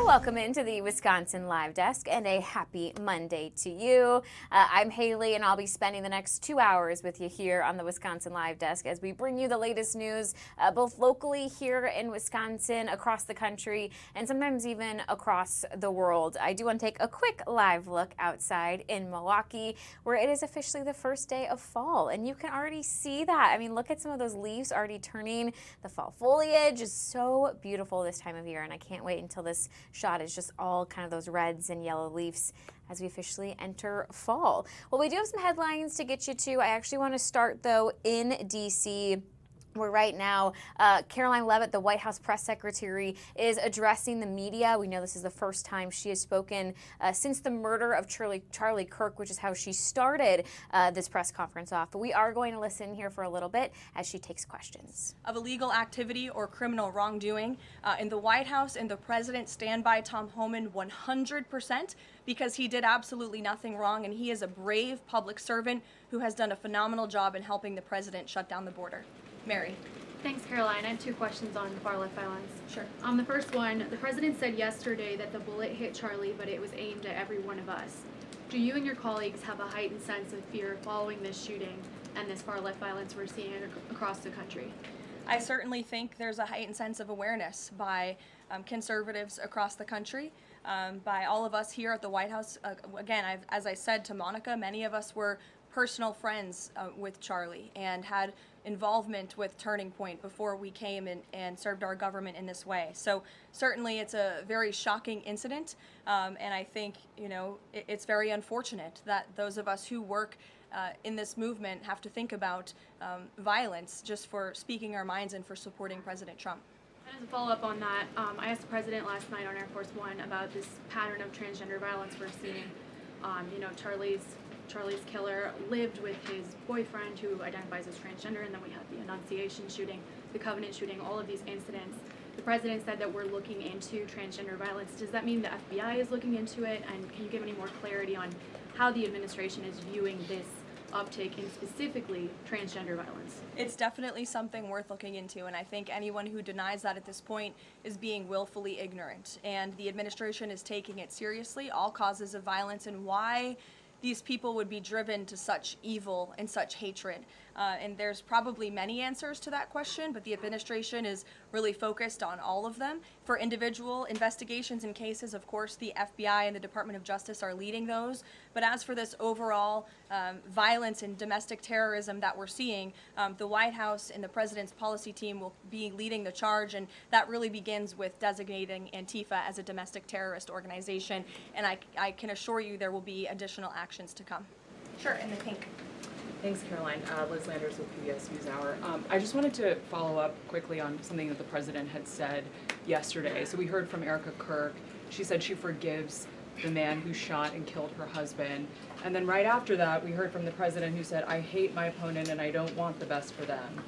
Welcome into the Wisconsin Live Desk and a happy Monday to you. I'm Haley and I'll be spending the next 2 hours with you here on the Wisconsin Live Desk as we bring you the latest news both locally here in Wisconsin, across the country, and sometimes even across the world. I do want to take a quick live look outside in Milwaukee where it is officially the first day of fall and you can already see that. I mean, look at some of those leaves already turning. The fall foliage is so beautiful this time of year and I can't wait until this shot is just all kind of those reds and yellow leaves as we officially enter fall. Well, we do have some headlines to get you to. I actually want to start though in D.C. where right now Caroline Leavitt, the White House press secretary, is addressing the media. We know this is the first time she has spoken since the murder of Charlie Kirk, which is how she started this press conference off. But we are going to listen here for a little bit as she takes questions. Of illegal activity or criminal wrongdoing in the White House, and the president stand by Tom Homan 100% because he did absolutely nothing wrong, and he is a brave public servant who has done a phenomenal job in helping the president shut down the border. Mary. Thanks, Caroline. I have two questions on far-left violence. Sure. The first one, the president said yesterday that the bullet hit Charlie, but it was aimed at every one of us. Do you and your colleagues have a heightened sense of fear following this shooting and this far-left violence we're seeing across the country? I certainly think there's a heightened sense of awareness by conservatives across the country, by all of us here at the White House. Again, as I said to Monica, many of us were personal friends with Charlie and had involvement with Turning Point before we came and served our government in this way. So certainly it's a very shocking incident, and I think, you know, it's very unfortunate that those of us who work in this movement have to think about violence just for speaking our minds and for supporting President Trump. And as a follow-up on that, I asked the president last night on Air Force One about this pattern of transgender violence we're seeing. You know, Charlie's killer lived with his boyfriend who identifies as transgender, and then we had the Annunciation shooting, the Covenant shooting, all of these incidents. The president said that we're looking into transgender violence. Does that mean the FBI is looking into it? And can you give any more clarity on how the administration is viewing this uptick in specifically transgender violence? It's definitely something worth looking into, and I think anyone who denies that at this point is being willfully ignorant. And the administration is taking it seriously, all causes of violence, and why these people would be driven to such evil and such hatred. And there's probably many answers to that question, but the administration is really focused on all of them. For individual investigations and cases, of course, the FBI and the Department of Justice are leading those. But as for this overall violence and domestic terrorism that we're seeing, the White House and the president's policy team will be leading the charge, and that really begins with designating Antifa as a domestic terrorist organization. And I can assure you there will be additional actions to come. Sure, in the pink. Thanks, Caroline. Liz Landers with PBS NewsHour. I just wanted to follow up quickly on something that the president had said yesterday. So we heard from Erica Kirk. She said she forgives the man who shot and killed her husband. And then right after that, we heard from the president who said, I hate my opponent and I don't want the best for them.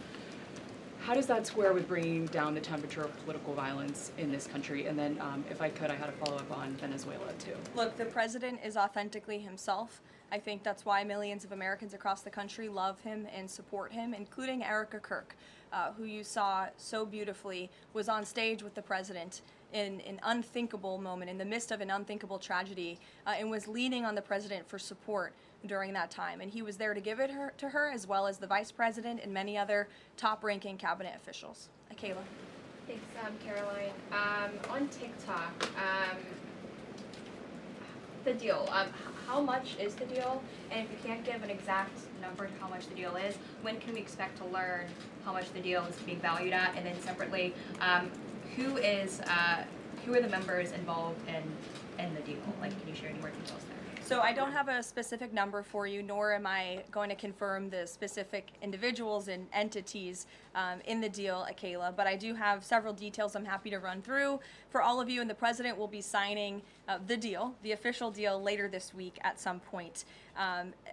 How does that square with bringing down the temperature of political violence in this country? And then, if I could, I had a follow-up on Venezuela, too. Look, the president is authentically himself. I think that's why millions of Americans across the country love him and support him, including Erica Kirk, who you saw so beautifully was on stage with the president in an unthinkable moment, in the midst of an unthinkable tragedy, and was leaning on the president for support during that time. And he was there to give it to her, as well as the vice president and many other top-ranking cabinet officials. Kayla. Thanks, Caroline. On TikTok, the deal. How much is the deal? And if you can't give an exact number to how much the deal is, when can we expect to learn how much the deal is being valued at? And then separately, who are the members involved in the deal? Like, can you share any more details there? So I don't have a specific number for you, nor am I going to confirm the specific individuals and entities in the deal, Kayla, but I do have several details I'm happy to run through for all of you, and the president will be signing the deal, the official deal, later this week at some point.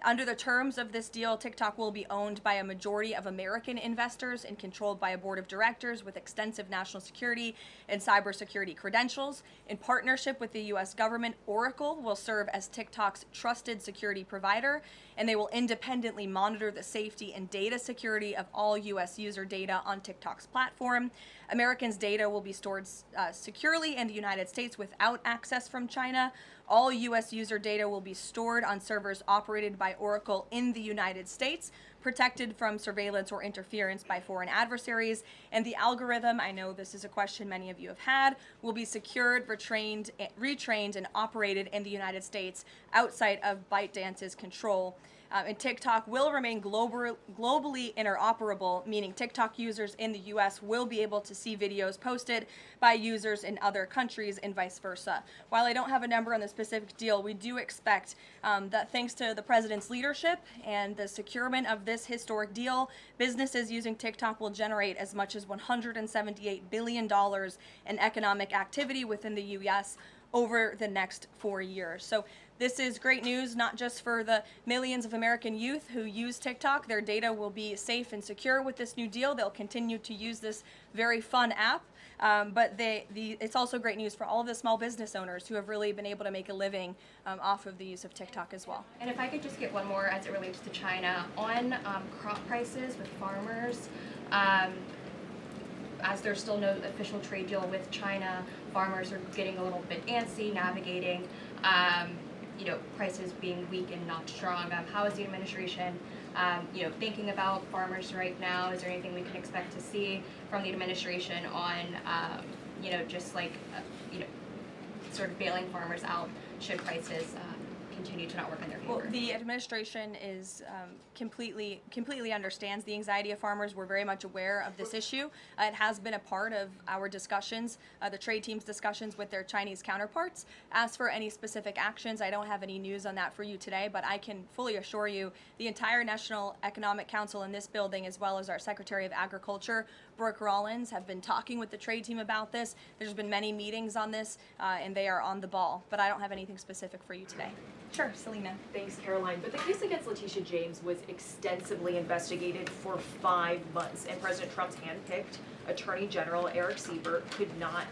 Under the terms of this deal, TikTok will be owned by a majority of American investors and controlled by a board of directors with extensive national security and cybersecurity credentials. In partnership with the U.S. government, Oracle will serve as TikTok's trusted security provider, and they will independently monitor the safety and data security of all U.S. user data on TikTok's platform. Americans' data will be stored securely in the United States without access from China. All U.S. user data will be stored on servers operated by Oracle in the United States, protected from surveillance or interference by foreign adversaries. And the algorithm, I know this is a question many of you have had, will be secured, retrained, and operated in the United States outside of ByteDance's control. And TikTok will remain globally interoperable, meaning TikTok users in the U.S. will be able to see videos posted by users in other countries and vice versa. While I don't have a number on the specific deal, we do expect that thanks to the president's leadership and the securement of this historic deal, businesses using TikTok will generate as much as $178 billion in economic activity within the U.S. over the next 4 years. So this is great news, not just for the millions of American youth who use TikTok. Their data will be safe and secure with this new deal. They'll continue to use this very fun app. But it's also great news for all of the small business owners who have really been able to make a living off of the use of TikTok as well. And if I could just get one more as it relates to China, on crop prices with farmers, as there's still no official trade deal with China, farmers are getting a little bit antsy navigating prices being weak and not strong. How is the administration thinking about farmers right now? Is there anything we can expect to see from the administration on sort of bailing farmers out should prices continue to not work in their favor? Well, the administration is completely understands the anxiety of farmers. We're very much aware of this issue. It has been a part of our discussions, the trade team's discussions with their Chinese counterparts. As for any specific actions, I don't have any news on that for you today, but I can fully assure you the entire National Economic Council in this building, as well as our Secretary of Agriculture, Brooke Rollins, have been talking with the trade team about this. There's been many meetings on this, and they are on the ball, but I don't have anything specific for you today. Sure, Selena. Thanks, Caroline. But the case against Letitia James was extensively investigated for 5 months, and President Trump's handpicked Attorney General Eric Siebert could not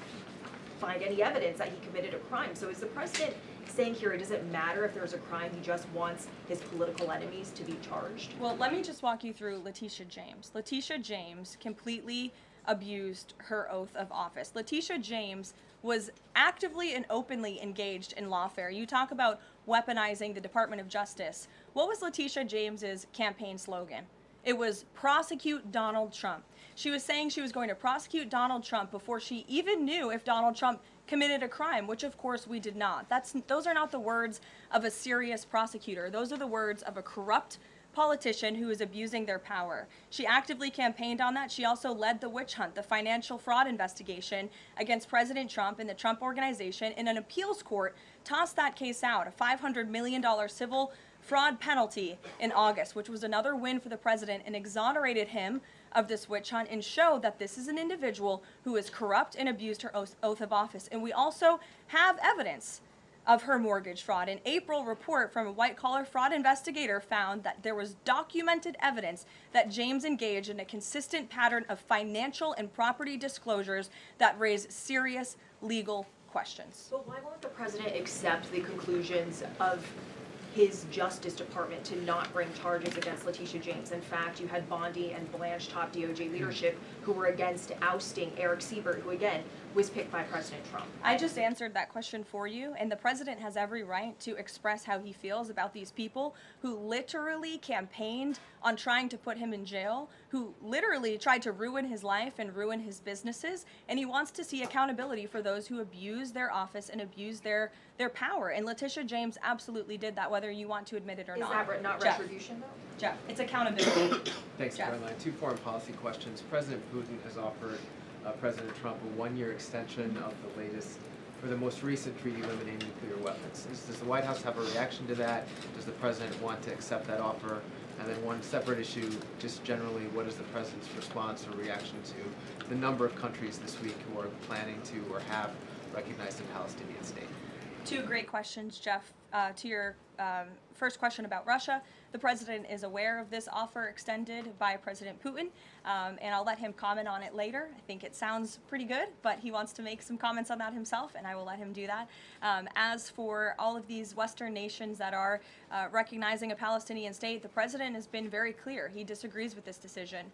find any evidence that he committed a crime. So is the president saying here it doesn't matter if there's a crime, he just wants his political enemies to be charged? Well, let me just walk you through Letitia James. Letitia James completely abused her oath of office. Letitia James was actively and openly engaged in lawfare. You talk about weaponizing the Department of Justice. What was Letitia James's campaign slogan? It was prosecute Donald Trump. She was saying she was going to prosecute Donald Trump before she even knew if Donald Trump committed a crime, which of course we did not. Those are not the words of a serious prosecutor. Those are the words of a corrupt politician who is abusing their power. She actively campaigned on that. She also led the witch hunt, the financial fraud investigation against President Trump and the Trump Organization, and an appeals court tossed that case out, a $500 million civil fraud penalty in August, which was another win for the president, and exonerated him of this witch hunt and showed that this is an individual who is corrupt and abused her oath of office. And we also have evidence of her mortgage fraud. An April report from a white-collar fraud investigator found that there was documented evidence that James engaged in a consistent pattern of financial and property disclosures that raise serious legal questions. But why won't the president accept the conclusions of his Justice Department to not bring charges against Letitia James? In fact, you had Bondi and Blanche, top DOJ leadership, who were against ousting Eric Siebert, who again was picked by President Trump. I just answered that question for you, and the president has every right to express how he feels about these people who literally campaigned on trying to put him in jail, who literally tried to ruin his life and ruin his businesses, and he wants to see accountability for those who abuse their office and abuse their power. And Letitia James absolutely did that, whether you want to admit it or not. Is that not Jeff. retribution, though? Jeff, it's accountability. Thanks, Jeff. Caroline. 2 foreign policy questions. President Putin has offered President Trump a 1-year extension of the most recent treaty limiting nuclear weapons. Does the White House have a reaction to that? Does the president want to accept that offer? And then one separate issue, just generally, what is the president's response or reaction to the number of countries this week who are planning to or have recognized a Palestinian state? Two great questions, Jeff. To your first question about Russia, the president is aware of this offer extended by President Putin, and I'll let him comment on it later. I think it sounds pretty good, but he wants to make some comments on that himself, and I will let him do that. As for all of these Western nations that are recognizing a Palestinian state, the president has been very clear. He disagrees with this decision.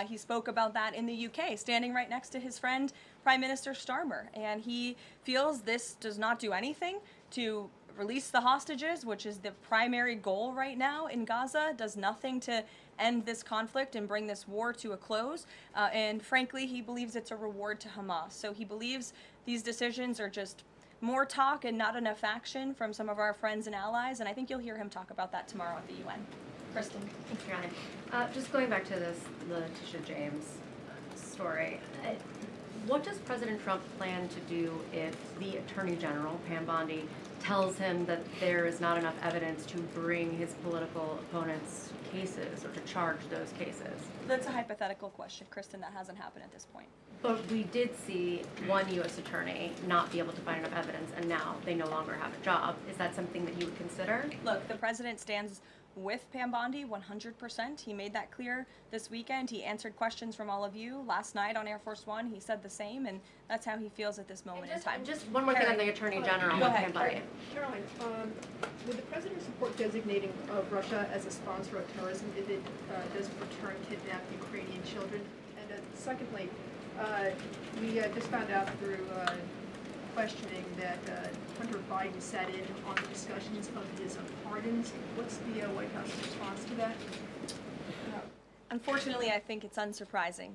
He spoke about that in the UK, standing right next to his friend, Prime Minister Starmer, and he feels this does not do anything to release the hostages, which is the primary goal right now in Gaza, does nothing to end this conflict and bring this war to a close. And frankly, he believes it's a reward to Hamas. So he believes these decisions are just more talk and not enough action from some of our friends and allies. And I think you'll hear him talk about that tomorrow at the UN. Kristen. Thanks, Ryan. Just going back to this Letitia James story. What does President Trump plan to do if the Attorney General, Pam Bondi, tells him that there is not enough evidence to bring his political opponents' cases or to charge those cases? That's a hypothetical question, Kristen. That hasn't happened at this point. But we did see one U.S. attorney not be able to find enough evidence, and now they no longer have a job. Is that something that you would consider? Look, the president stands with Pam Bondi 100%. He made that clear this weekend. He answered questions from all of you last night on Air Force One. He said the same, and that's how he feels at this moment in time. Just one more thing on the Attorney General with Pam Bondi. Caroline, would the president support designating Russia as a sponsor of terrorism if it does return kidnapped Ukrainian children? And secondly, we just found out through questioning that Hunter Biden sat in on the discussions of his pardons. What's the White House response to that? Unfortunately, I think it's unsurprising.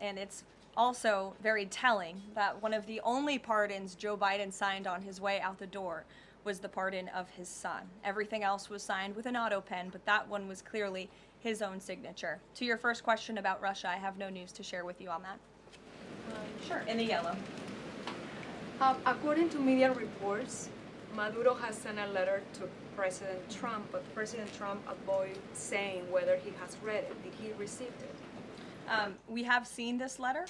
And it's also very telling that one of the only pardons Joe Biden signed on his way out the door was the pardon of his son. Everything else was signed with an auto pen, but that one was clearly his own signature. To your first question about Russia, I have no news to share with you on that. Sure, in the yellow. According to media reports, Maduro has sent a letter to President Trump, but President Trump avoided saying whether he has read it. Did he receive it? We have seen this letter.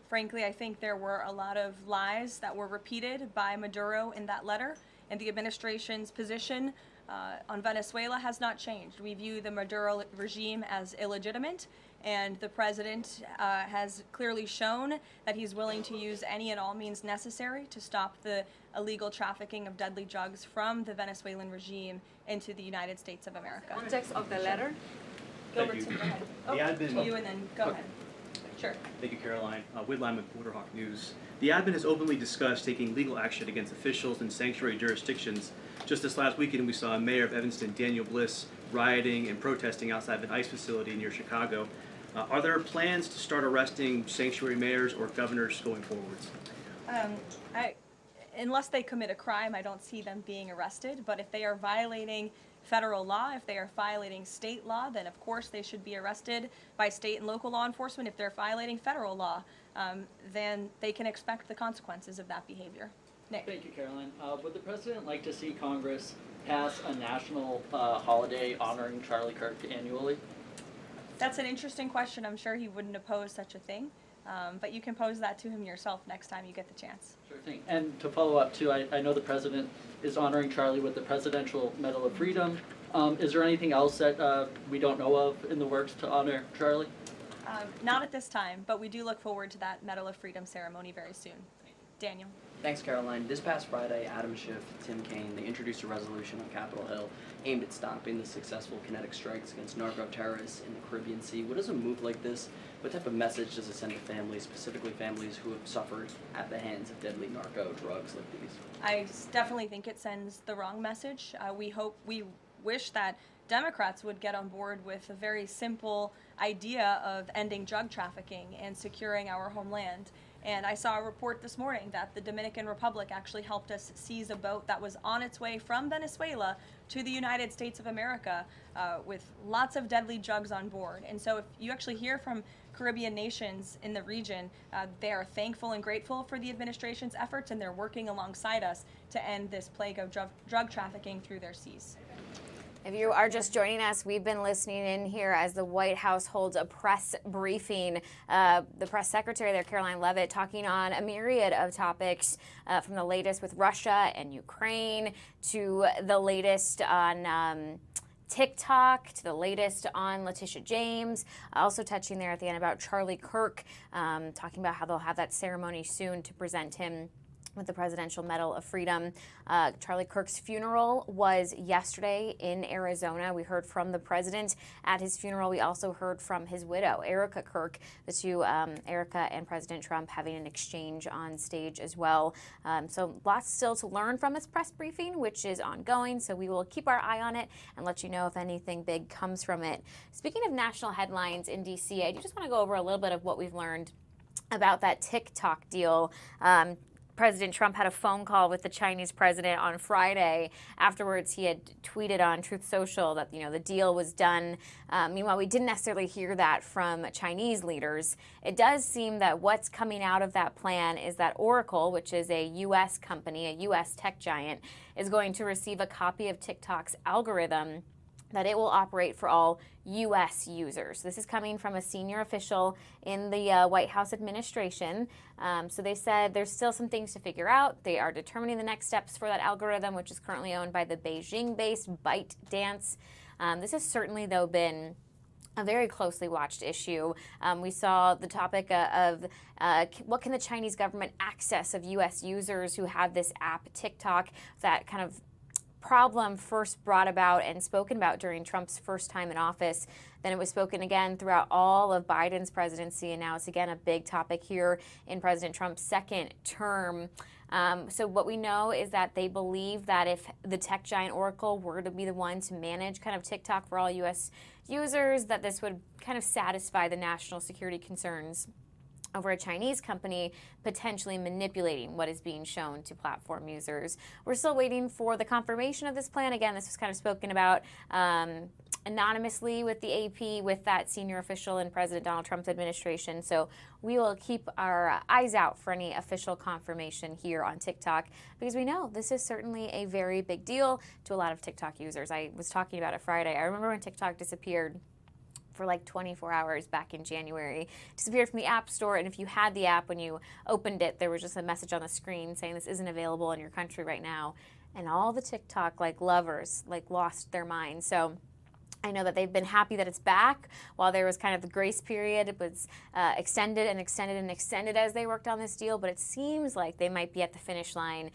Frankly, I think there were a lot of lies that were repeated by Maduro in that letter, and the administration's position on Venezuela has not changed. We view the Maduro regime as illegitimate, and the president has clearly shown that he's willing to use any and all means necessary to stop the illegal trafficking of deadly drugs from the Venezuelan regime into the United States of America. Context of the letter? Gilbertson, go ahead. Oh, to you and then go ahead. Sure. Thank you, Caroline. Whitline with Borderhawk News. The admin has openly discussed taking legal action against officials in sanctuary jurisdictions. Just this last weekend, we saw Mayor of Evanston, Daniel Bliss, rioting and protesting outside of an ICE facility near Chicago. Are there plans to start arresting sanctuary mayors or governors going forwards? Unless they commit a crime, I don't see them being arrested. But if they are violating federal law, if they are violating state law, then of course they should be arrested by state and local law enforcement. If they're violating federal law, then they can expect the consequences of that behavior. Nick. Thank you, Caroline. Would the president like to see Congress pass a national holiday honoring Charlie Kirk annually? That's an interesting question. I'm sure he wouldn't oppose such a thing. But you can pose that to him yourself next time you get the chance. Sure thing. And to follow up, too, I know the president is honoring Charlie with the Presidential Medal of Freedom. Is there anything else that we don't know of in the works to honor Charlie? Not at this time, but we do look forward to that Medal of Freedom ceremony very soon. Daniel. Thanks, Caroline. This past Friday, Adam Schiff, Tim Kaine, they introduced a resolution on Capitol Hill aimed at stopping the successful kinetic strikes against narco-terrorists in the Caribbean Sea. What does a move like this, what type of message does it send to families, specifically families who have suffered at the hands of deadly narco drugs like these? I definitely think it sends the wrong message. We wish that Democrats would get on board with a very simple idea of ending drug trafficking and securing our homeland. And I saw a report this morning that the Dominican Republic actually helped us seize a boat that was on its way from Venezuela to the United States of America with lots of deadly drugs on board. And so if you actually hear from Caribbean nations in the region, they are thankful and grateful for the administration's efforts, and they're working alongside us to end this plague of drug trafficking through their seas. If you are just joining us, we've been listening in here as the White House holds a press briefing. The press secretary there, Caroline Leavitt, talking on a myriad of topics from the latest with Russia and Ukraine to the latest on TikTok, to the latest on Letitia James, also touching there at the end about Charlie Kirk, talking about how they'll have that ceremony soon to present him with the Presidential Medal of Freedom. Charlie Kirk's funeral was yesterday in Arizona. We heard from the president at his funeral. We also heard from his widow, Erica Kirk, the two, Erica and President Trump, having an exchange on stage as well. So lots still to learn from this press briefing, which is ongoing. So we will keep our eye on it and let you know if anything big comes from it. Speaking of national headlines in D.C., I do just want to go over a little bit of what we've learned about that TikTok deal. President Trump had a phone call with the Chinese president on Friday. Afterwards, he had tweeted on Truth Social that, the deal was done. Meanwhile, we didn't necessarily hear that from Chinese leaders. It does seem that what's coming out of that plan is that Oracle, which is a U.S. company, a U.S. tech giant, is going to receive a copy of TikTok's algorithm that it will operate for all U.S. users. This is coming from a senior official in the White House administration. So they said there's still some things to figure out. They are determining the next steps for that algorithm, which is currently owned by the Beijing-based ByteDance. This has certainly, though, been a very closely watched issue. We saw the topic of what can the Chinese government access of U.S. users who have this app, TikTok, that kind of problem first brought about and spoken about during Trump's first time in office. Then it was spoken again throughout all of Biden's presidency, and now it's again a big topic here in President Trump's second term. So what we know is that they believe that if the tech giant Oracle were to be the one to manage kind of TikTok for all U.S. users, that this would kind of satisfy the national security concerns over a Chinese company potentially manipulating what is being shown to platform users. We're still waiting for the confirmation of this plan. Again, this was kind of spoken about anonymously with the AP, with that senior official in President Donald Trump's administration. So we will keep our eyes out for any official confirmation here on TikTok, because we know this is certainly a very big deal to a lot of TikTok users. I was talking about it Friday. I remember when TikTok disappeared for like 24 hours back in January. Disappeared from the App Store, and if you had the app when you opened it, there was just a message on the screen saying this isn't available in your country right now. And all the TikTok lovers lost their minds. So I know that they've been happy that it's back. While there was kind of the grace period, it was extended and extended and extended as they worked on this deal, but it seems like they might be at the finish line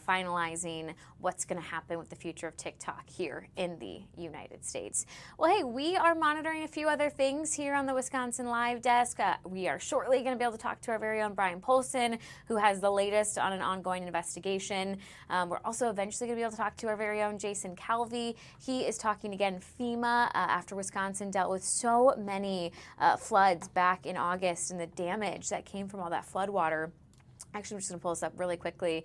finalizing what's going to happen with the future of TikTok here in the United States. Well, hey, we are monitoring a few other things here on the Wisconsin Live Desk. We are shortly going to be able to talk to our very own Brian Polson, who has the latest on an ongoing investigation. We're also eventually going to be able to talk to our very own Jason Calvi. He is talking again FEMA after Wisconsin dealt with so many floods back in August and the damage that came from all that flood water. Actually, I'm just going to pull this up really quickly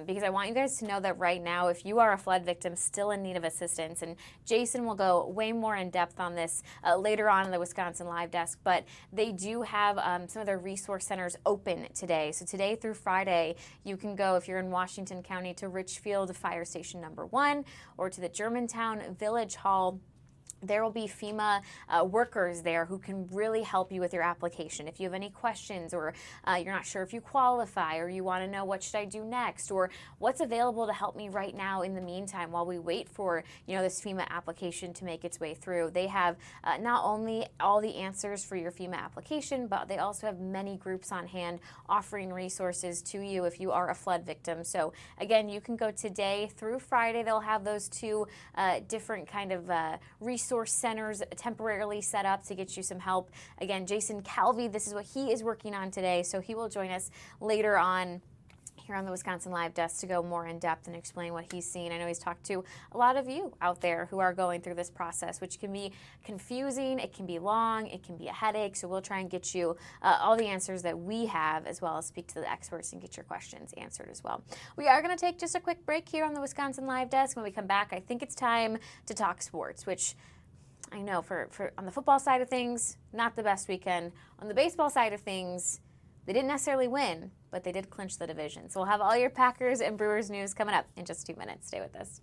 because I want you guys to know that right now, if you are a flood victim still in need of assistance, and Jason will go way more in depth on this later on in the Wisconsin Live Desk, but they do have some of their resource centers open today. So today through Friday, you can go, if you're in Washington County, to Richfield Fire Station number 1 or to the Germantown Village Hall. There will be FEMA workers there who can really help you with your application. If you have any questions, or you're not sure if you qualify, or you want to know what should I do next, or what's available to help me right now in the meantime while we wait for this FEMA application to make its way through. They have not only all the answers for your FEMA application, but they also have many groups on hand offering resources to you if you are a flood victim. So again, you can go today through Friday. They'll have those two different kind of resource centers temporarily set up to get you some help. Again, Jason Calvi, this is what he is working on today, so he will join us later on here on the Wisconsin Live Desk to go more in depth and explain what he's seen. I know he's talked to a lot of you out there who are going through this process, which can be confusing, it can be long, it can be a headache, so we'll try and get you all the answers that we have, as well as speak to the experts and get your questions answered as well. We are going to take just a quick break here on the Wisconsin Live Desk. When we come back, I think it's time to talk sports, which I know for on the football side of things, not the best weekend. On the baseball side of things, they didn't necessarily win, but they did clinch the division. So we'll have all your Packers and Brewers news coming up in just 2 minutes. Stay with us.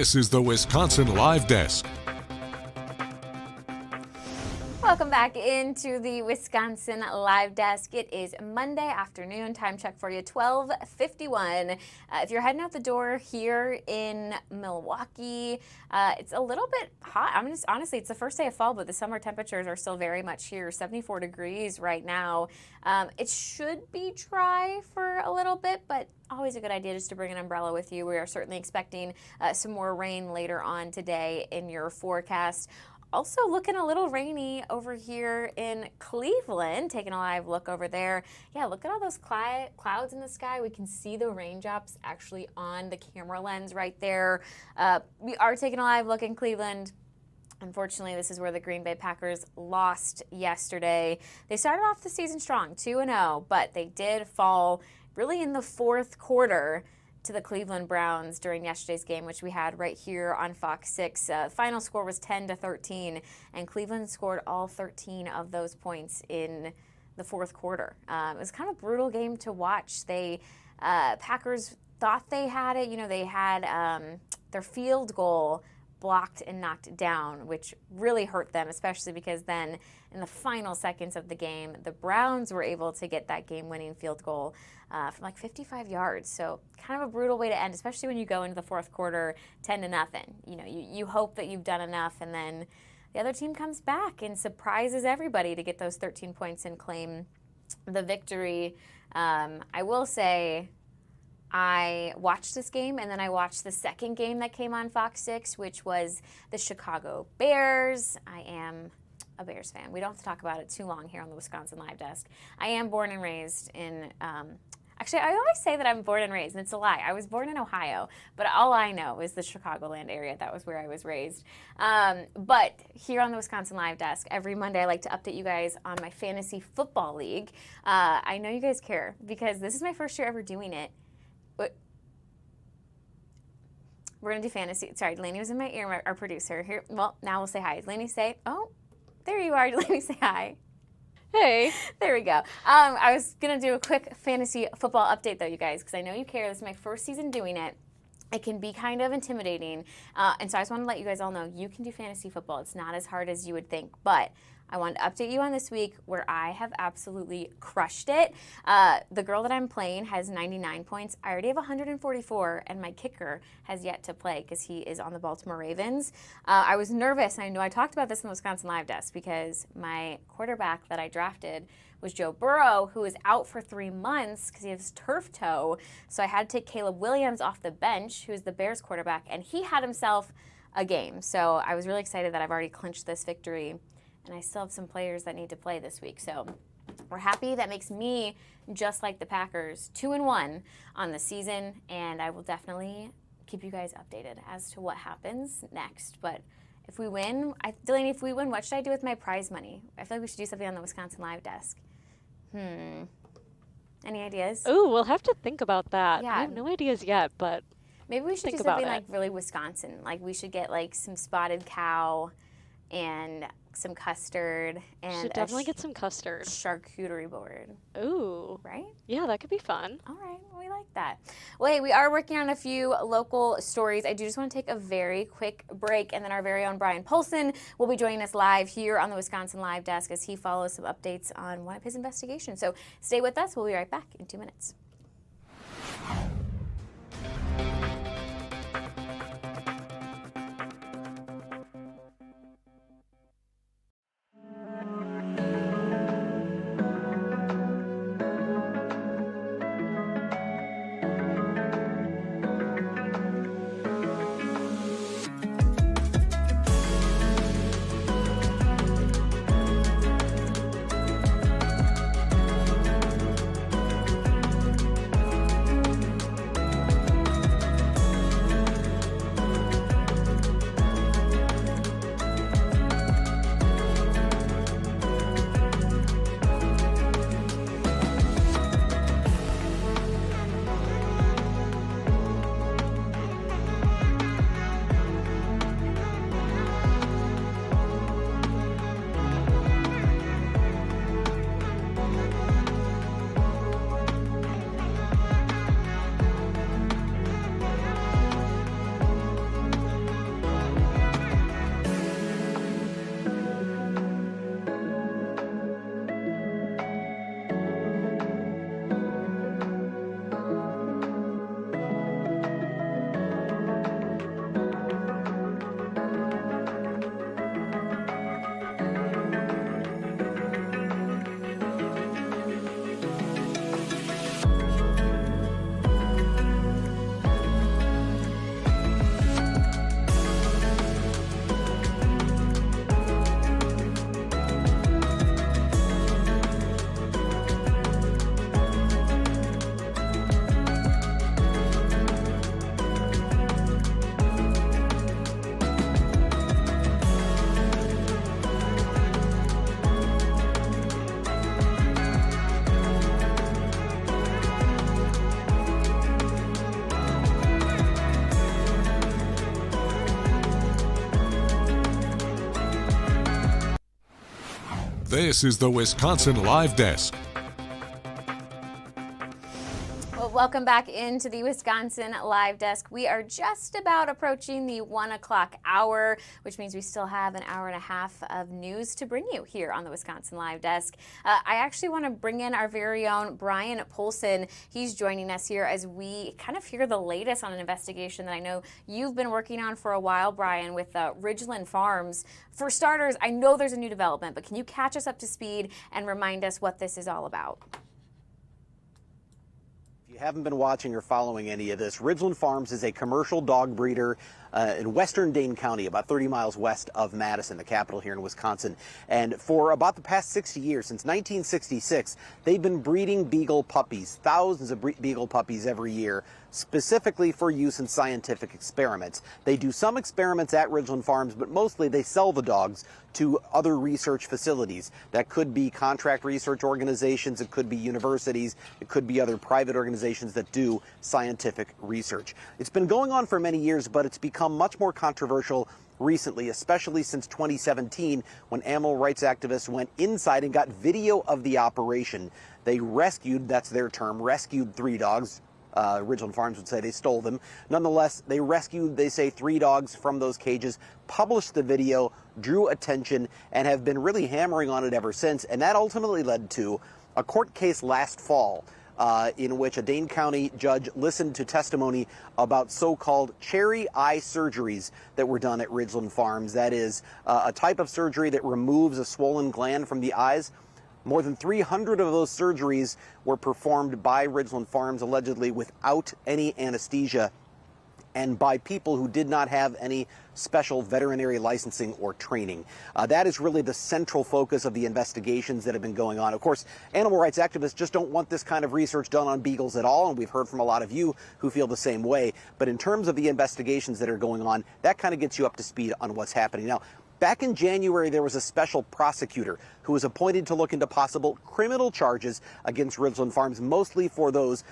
This is the Wisconsin Live Desk. Welcome back into the Wisconsin Live Desk. It is Monday afternoon. Time check for you, 12:51. If you're heading out the door here in Milwaukee, it's a little bit hot. Honestly, it's the first day of fall, but the summer temperatures are still very much here. 74 degrees right now. It should be dry for a little bit, but always a good idea just to bring an umbrella with you. We are certainly expecting some more rain later on today in your forecast. Also looking a little rainy over here in Cleveland. Taking a live look over there. Yeah, look at all those clouds in the sky. We can see the raindrops actually on the camera lens right there. We are taking a live look in Cleveland. Unfortunately, this is where the Green Bay Packers lost yesterday. They started off the season strong, 2-0, but they did fall really in the fourth quarter to the Cleveland Browns during yesterday's game, which we had right here on Fox 6. Final score was 10-13, and Cleveland scored all 13 of those points in the fourth quarter. It was kind of a brutal game to watch. Packers thought they had it. You know, they had their field goal blocked and knocked down, which really hurt them, especially because then in the final seconds of the game, the Browns were able to get that game-winning field goal from like 55 yards. So kind of a brutal way to end, especially when you go into the fourth quarter 10-0. You know, you hope that you've done enough, and then the other team comes back and surprises everybody to get those 13 points and claim the victory. I will say, I watched this game, and then I watched the second game that came on Fox 6, which was the Chicago Bears. I am a Bears fan. We don't have to talk about it too long here on the Wisconsin Live Desk. I am born and raised in, actually, I always say that I'm born and raised, and it's a lie. I was born in Ohio, but all I know is the Chicagoland area. That was where I was raised. But here on the Wisconsin Live Desk, every Monday I like to update you guys on my fantasy football league. I know you guys care because this is my first year ever doing it. We're going to do fantasy. Sorry, Lainey was in my ear, our producer. Here, well, now we'll say hi. Lainey, say, oh, there you are. Lainey, say hi. Hey. There we go. I was going to do a quick fantasy football update, though, you guys, because I know you care. This is my first season doing it. It can be kind of intimidating. And so I just want to let you guys all know you can do fantasy football. It's not as hard as you would think. But I wanted to update you on this week where I have absolutely crushed it. The girl that I'm playing has 99 points. I already have 144, and my kicker has yet to play because he is on the Baltimore Ravens. I was nervous, and I know I talked about this in the Wisconsin Live Desk because my quarterback that I drafted was Joe Burrow, who is out for 3 months because he has turf toe. So I had to take Caleb Williams off the bench, who's the Bears quarterback, and he had himself a game. So I was really excited that I've already clinched this victory. And I still have some players that need to play this week. So we're happy. That makes me, just like the Packers, 2-1 on the season. And I will definitely keep you guys updated as to what happens next. But if we win, Delaney, if we win, what should I do with my prize money? I feel like we should do something on the Wisconsin Live Desk. Any ideas? Ooh, we'll have to think about that. Yeah. I have no ideas yet, but maybe we should do something like really Wisconsin. Like we should get like some spotted cow and some custard and should definitely get some custard. Charcuterie board. Ooh. Right? Yeah, that could be fun. All right. Well, we like that. Well, hey, we are working on a few local stories. I do just want to take a very quick break, and then our very own Brian Polson will be joining us live here on the Wisconsin Live Desk as he follows some updates on one of his investigations. So stay with us. We'll be right back in 2 minutes. This is the Wisconsin Live Desk. Well, welcome back into the Wisconsin Live Desk. We are just about approaching the 1 o'clock hour, which means we still have an hour and a half of news to bring you here on the Wisconsin Live Desk. I actually want to bring in our very own Brian Polson. He's joining us here as we kind of hear the latest on an investigation that I know you've been working on for a while, Brian, with Ridgeland Farms. For starters, I know there's a new development, but can you catch us up to speed and remind us what this is all about? If you haven't been watching or following any of this, Ridgeland Farms is a commercial dog breeder in western Dane County, about 30 miles west of Madison, the capital here in Wisconsin. And for about the past 60 years, since 1966, they've been breeding beagle puppies, thousands of beagle puppies every year, specifically for use in scientific experiments. They do some experiments at Ridgeland Farms, but mostly they sell the dogs to other research facilities. That could be contract research organizations, it could be universities, it could be other private organizations that do scientific research. It's been going on for many years, but it's become much more controversial recently, especially since 2017, when animal rights activists went inside and got video of the operation. They rescued, that's their term, rescued 3 dogs. Ridgeland Farms would say they stole them. Nonetheless, they rescued, they say, 3 dogs from those cages, published the video, drew attention, and have been really hammering on it ever since. And that ultimately led to a court case last fall in which a Dane County judge listened to testimony about so-called cherry eye surgeries that were done at Ridgeland Farms. That is a type of surgery that removes a swollen gland from the eyes. More than 300 of those surgeries were performed by Ridgeland Farms, allegedly without any anesthesia and by people who did not have any special veterinary licensing or training. That is really the central focus of the investigations that have been going on. Of course, animal rights activists just don't want this kind of research done on beagles at all, and we've heard from a lot of you who feel the same way. But in terms of the investigations that are going on, that kind of gets you up to speed on what's happening. Now, back in January, there was a special prosecutor who was appointed to look into possible criminal charges against Ridgeland Farms, mostly for those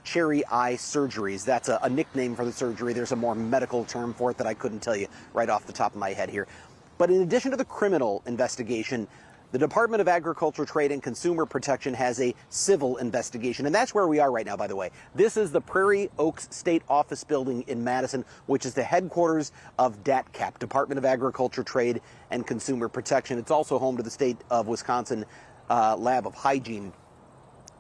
cherry eye surgeries. That's a nickname for the surgery. There's a more medical term for it that I couldn't tell you right off the top of my head here. But in addition to the criminal investigation, the Department of Agriculture, Trade, and Consumer Protection has a civil investigation, and that's where we are right now, by the way. This is the Prairie Oaks State Office Building in Madison, which is the headquarters of DATCAP, Department of Agriculture, Trade, and Consumer Protection. It's also home to the State of Wisconsin Lab of Hygiene.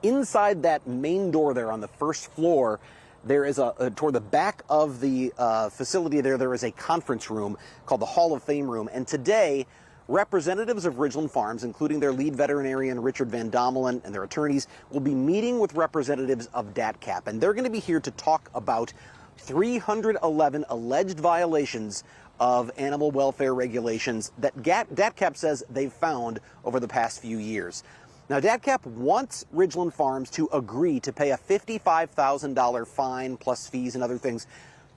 Inside that main door there on the first floor, there is toward the back of the facility there is a conference room called the Hall of Fame room, and today, representatives of Ridgeland Farms, including their lead veterinarian, Richard Van Dommelen, and their attorneys, will be meeting with representatives of DATCAP. And they're going to be here to talk about 311 alleged violations of animal welfare regulations that DATCAP says they've found over the past few years. Now, DATCAP wants Ridgeland Farms to agree to pay a $55,000 fine plus fees and other things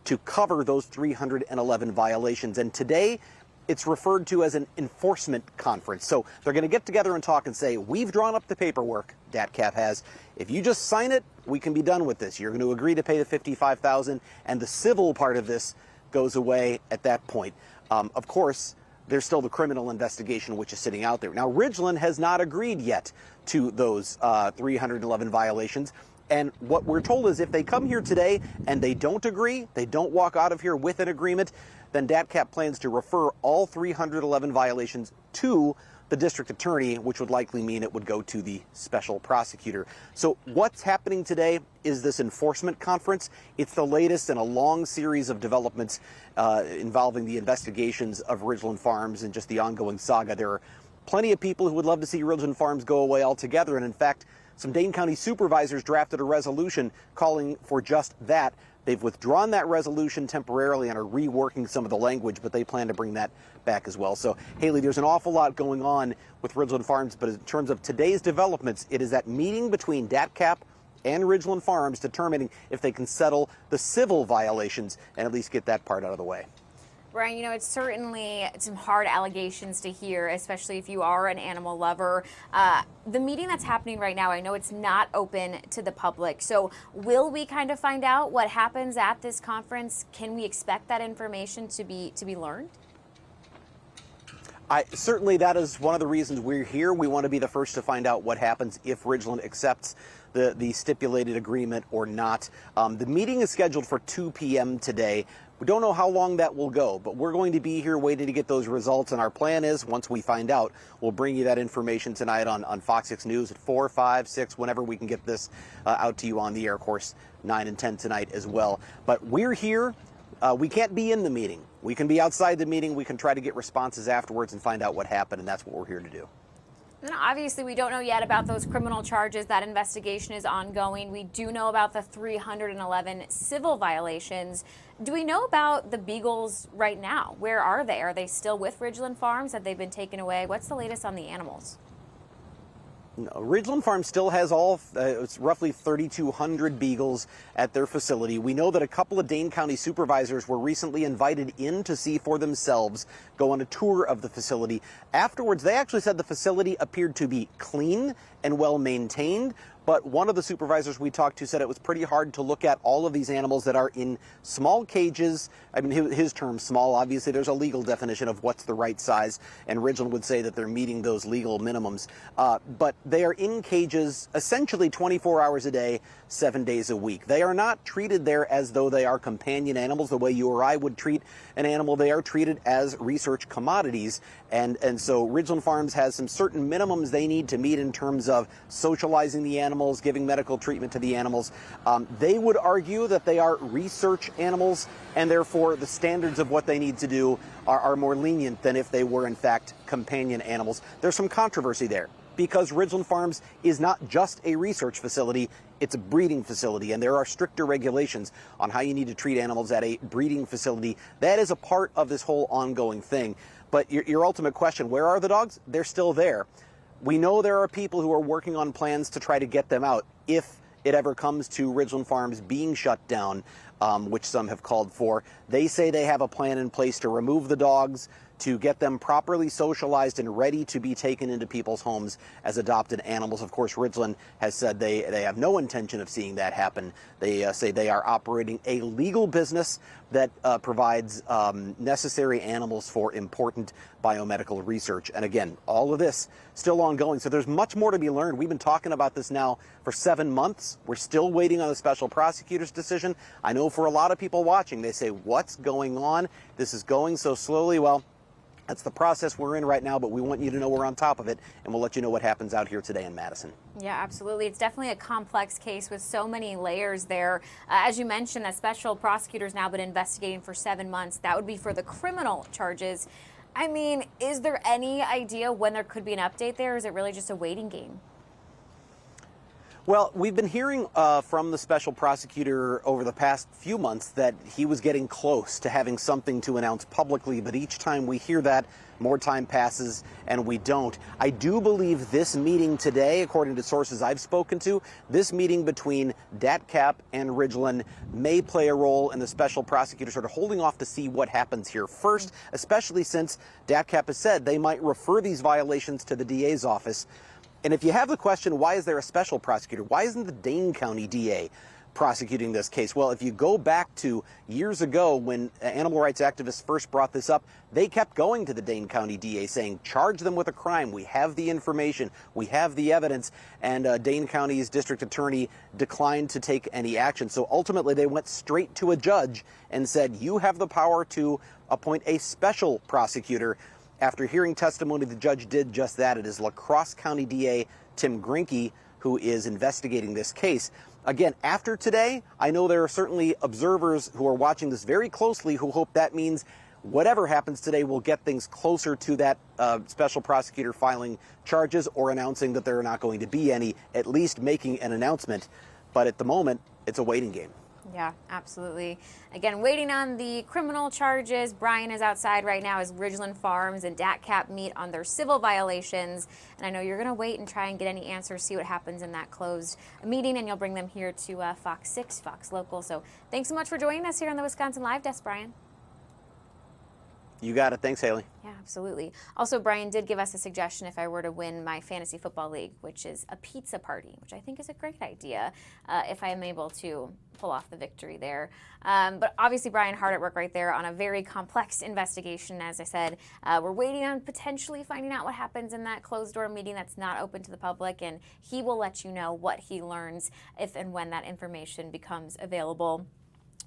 to cover those 311 violations. And today, it's referred to as an enforcement conference. So they're going to get together and talk and say, we've drawn up the paperwork, DATCAP has. If you just sign it, we can be done with this. You're going to agree to pay the $55,000, and the civil part of this goes away at that point. Of course, there's still the criminal investigation, which is sitting out there. Now, Ridgeland has not agreed yet to those 311 violations. And what we're told is if they come here today and they don't agree, they don't walk out of here with an agreement, then DATCAP plans to refer all 311 violations to the district attorney, which would likely mean it would go to the special prosecutor. So what's happening today is this enforcement conference. It's the latest in a long series of developments involving the investigations of Ridgeland Farms and just the ongoing saga. There are plenty of people who would love to see Ridgeland Farms go away altogether, and in fact, some Dane County supervisors drafted a resolution calling for just that. They've withdrawn that resolution temporarily and are reworking some of the language, but they plan to bring that back as well. So, Haley, there's an awful lot going on with Ridgeland Farms, but in terms of today's developments, it is that meeting between DATCAP and Ridgeland Farms determining if they can settle the civil violations and at least get that part out of the way. Brian, you know, it's certainly some hard allegations to hear, especially if you are an animal lover. The meeting that's happening right now, I know it's not open to the public. So will we kind of find out what happens at this conference? Can we expect that information to be learned? Certainly that is one of the reasons we're here. We want to be the first to find out what happens if Ridgeland accepts the stipulated agreement or not. The meeting is scheduled for 2 p.m. today. We don't know how long that will go, but we're going to be here waiting to get those results. And our plan is, once we find out, we'll bring you that information tonight on FOX 6 News at 4, 5, 6, whenever we can get this out to you on the air. Of course, 9 and 10 tonight as well. But we're here. We can't be in the meeting. We can be outside the meeting. We can try to get responses afterwards and find out what happened, and that's what we're here to do. And obviously, we don't know yet about those criminal charges. That investigation is ongoing. We do know about the 311 civil violations. Do we know about the beagles right now? Where are they? Are they still with Ridgeland Farms? Have they been taken away? What's the latest on the animals? No, Ridgeland Farm still has it's roughly 3,200 beagles at their facility. We know that a couple of Dane County supervisors were recently invited in to see for themselves, go on a tour of the facility. Afterwards, they actually said the facility appeared to be clean and well maintained. But one of the supervisors we talked to said it was pretty hard to look at all of these animals that are in small cages. I mean, his term small, obviously there's a legal definition of what's the right size, and Ridgeland would say that they're meeting those legal minimums. But they are in cages essentially 24 hours a day, 7 days a week. They are not treated there as though they are companion animals the way you or I would treat an animal. They are treated as research commodities. And so Ridgeland Farms has some certain minimums they need to meet in terms of socializing the animals, giving medical treatment to the animals. They would argue that they are research animals, and therefore the standards of what they need to do are more lenient than if they were in fact companion animals. There's some controversy there, because Ridgeland Farms is not just a research facility, it's a breeding facility, and there are stricter regulations on how you need to treat animals at a breeding facility. That is a part of this whole ongoing thing. But your ultimate question, where are the dogs? They're still there. We know there are people who are working on plans to try to get them out if it ever comes to Ridgeland Farms being shut down, which some have called for. They say they have a plan in place to remove the dogs, to get them properly socialized and ready to be taken into people's homes as adopted animals. Of course, Ridgeland has said they have no intention of seeing that happen. They say they are operating a legal business that provides necessary animals for important biomedical research. And again, all of this still ongoing. So there's much more to be learned. We've been talking about this now for 7 months. We're still waiting on the special prosecutor's decision. I know for a lot of people watching, they say, what's going on? This is going so slowly. Well, that's the process we're in right now, but we want you to know we're on top of it, and we'll let you know what happens out here today in Madison. Yeah, absolutely. It's definitely a complex case with so many layers there. As you mentioned, that special prosecutor's now been investigating for 7 months. That would be for the criminal charges. I mean, is there any idea when there could be an update there, or is it really just a waiting game? Well, we've been hearing from the special prosecutor over the past few months that he was getting close to having something to announce publicly, but each time we hear that, more time passes and we don't. I do believe this meeting today, according to sources I've spoken to, this meeting between DATCAP and Ridgeland may play a role in the special prosecutor sort of holding off to see what happens here first, especially since DATCAP has said they might refer these violations to the DA's office. And if you have the question, why is there a special prosecutor? Why isn't the Dane County DA prosecuting this case? Well, if you go back to years ago when animal rights activists first brought this up, they kept going to the Dane County DA saying, charge them with a crime. We have the information. We have the evidence. And Dane County's district attorney declined to take any action. So ultimately, they went straight to a judge and said, you have the power to appoint a special prosecutor. After hearing testimony, the judge did just that. It is La Crosse County DA Tim Grinke who is investigating this case. Again, after today, I know there are certainly observers who are watching this very closely who hope that means whatever happens today will get things closer to that special prosecutor filing charges or announcing that there are not going to be any, at least making an announcement. But at the moment, it's a waiting game. Yeah, absolutely. Again, waiting on the criminal charges. Brian is outside right now as Ridgeland Farms and DATCAP meet on their civil violations. And I know you're going to wait and try and get any answers, see what happens in that closed meeting, and you'll bring them here to Fox 6, Fox Local. So thanks so much for joining us here on the Wisconsin Live Desk, Brian. You got it. Thanks, Haley. Yeah, absolutely. Also, Brian did give us a suggestion if I were to win my fantasy football league, which is a pizza party, which I think is a great idea if I am able to pull off the victory there. But obviously, Brian, hard at work right there on a very complex investigation. As I said, we're waiting on potentially finding out what happens in that closed-door meeting that's not open to the public, and he will let you know what he learns if and when that information becomes available.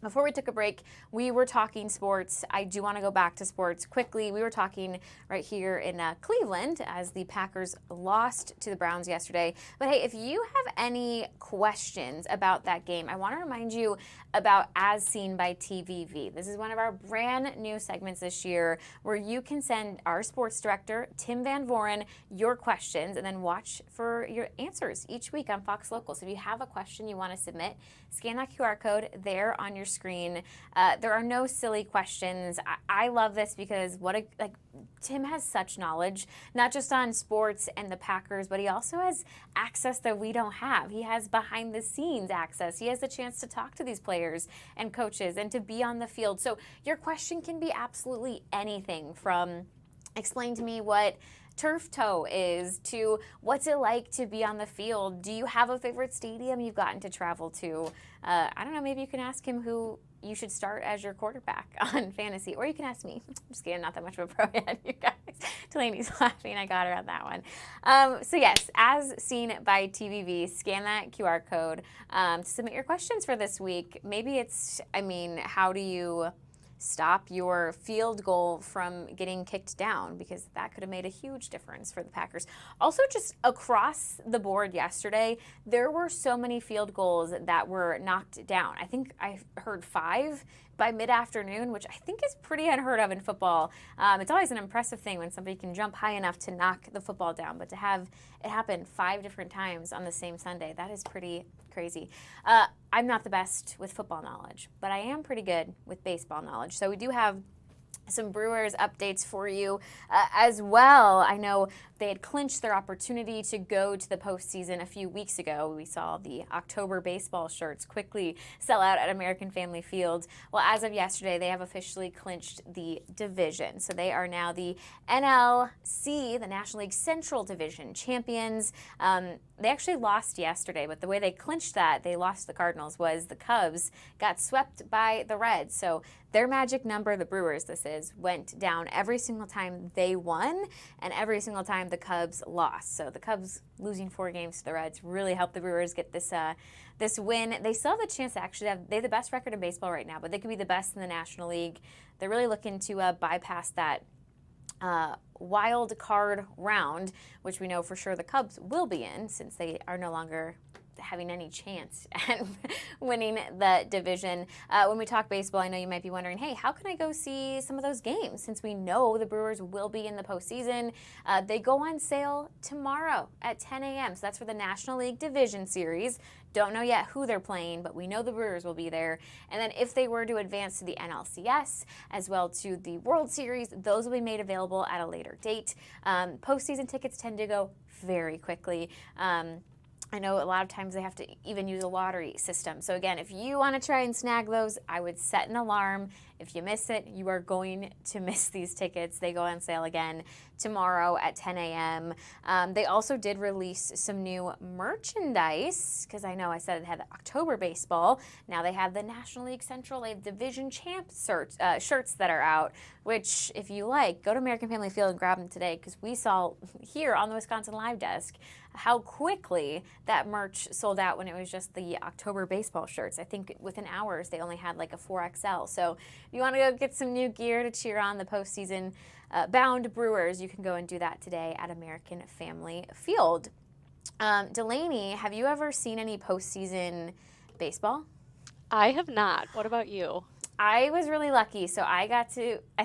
Before we took a break, we were talking sports. I do want to go back to sports quickly. We were talking right here in Cleveland as the Packers lost to the Browns yesterday. But hey, if you have any questions about that game, I want to remind you about As Seen by TVV. This is one of our brand new segments this year where you can send our sports director, Tim Van Voren, your questions and then watch for your answers each week on Fox Local. So if you have a question you want to submit, scan that QR code there on your screen. There are no silly questions. I love this because Tim has such knowledge, not just on sports and the Packers, but he also has access that we don't have. He has behind the scenes access. He has the chance to talk to these players and coaches and to be on the field. So your question can be absolutely anything from explain to me what turf toe is to what's it like to be on the field. Do you have a favorite stadium you've gotten to travel to? I don't know, maybe you can ask him who you should start as your quarterback on fantasy, or you can ask me. I'm just kidding, I'm not that much of a pro yet, you guys. Delaney's laughing, I got her on that one. So yes, As Seen by TVV, scan that QR code to submit your questions for this week. Maybe it's, how do you stop your field goal from getting kicked down, because that could have made a huge difference for the Packers. Also, just across the board yesterday, there were so many field goals that were knocked down. I think I heard 5 by mid-afternoon, which I think is pretty unheard of in football. It's always an impressive thing when somebody can jump high enough to knock the football down, but to have it happen 5 different times on the same Sunday, that is pretty crazy. I'm not the best with football knowledge, but I am pretty good with baseball knowledge. So we do have some Brewers updates for you as well. I know they had clinched their opportunity to go to the postseason a few weeks ago. We saw the October baseball shirts quickly sell out at American Family Field. Well, as of yesterday, they have officially clinched the division. So they are now the NLC, the National League Central Division champions. They actually lost yesterday, but the way they clinched that, they lost the Cardinals, was the Cubs got swept by the Reds. So their magic number, the Brewers this is, went down every single time they won and every single time the Cubs lost. So the Cubs losing 4 games to the Reds really helped the Brewers get this this win. They still have the chance to actually they have the best record in baseball right now, but they could be the best in the National League. They're really looking to bypass that wild card round, which we know for sure the Cubs will be in since they are no longer having any chance at winning the division. When we talk baseball, I know you might be wondering, hey, how can I go see some of those games since we know the Brewers will be in the postseason? They go on sale tomorrow at 10 a.m. So that's for the National League Division Series. Don't know yet who they're playing, but we know the Brewers will be there. And then if they were to advance to the NLCS as well to the World Series, those will be made available at a later date. Postseason tickets tend to go very quickly. I know a lot of times they have to even use a lottery system. So again, if you want to try and snag those, I would set an alarm. If you miss it, you are going to miss these tickets. They go on sale again tomorrow at 10 a.m. They also did release some new merchandise, because I know I said it had October baseball. Now they have the National League Central. They have Division Champ shirts that are out, which if you like, go to American Family Field and grab them today, because we saw here on the Wisconsin Live Desk how quickly that merch sold out when it was just the October baseball shirts. I think within hours they only had like a 4XL. So if you want to go get some new gear to cheer on the postseason bound Brewers, you can go and do that today at American Family Field. Delaney, have you ever seen any postseason baseball? I have not. What about you? I was really lucky, so I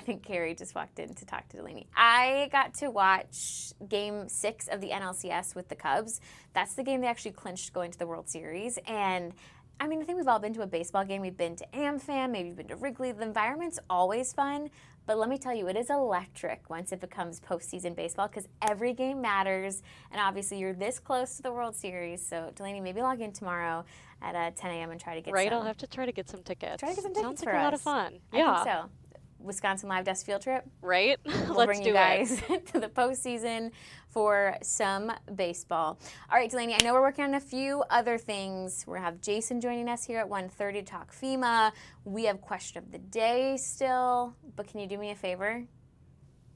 think Carrie just walked in to talk to Delaney. I got to watch Game 6 of the NLCS with the Cubs. That's the game they actually clinched going to the World Series. And I think we've all been to a baseball game. We've been to AmFam, maybe we've been to Wrigley. The environment's always fun. But let me tell you, it is electric once it becomes postseason baseball, because every game matters. And obviously, you're this close to the World Series. So, Delaney, maybe log in tomorrow at 10 a.m. and try to get some. I'll have to try to get some tickets. Try to get some tickets Sounds for like a lot us. of fun. I Yeah. think so. Wisconsin Live Desk field trip? Right? We'll Let's bring do you guys it. to the postseason for some baseball. All right, Delaney, I know we're working on a few other things. We're going to have Jason joining us here at 1:30 to talk FEMA. We have question of the day still, but can you do me a favor?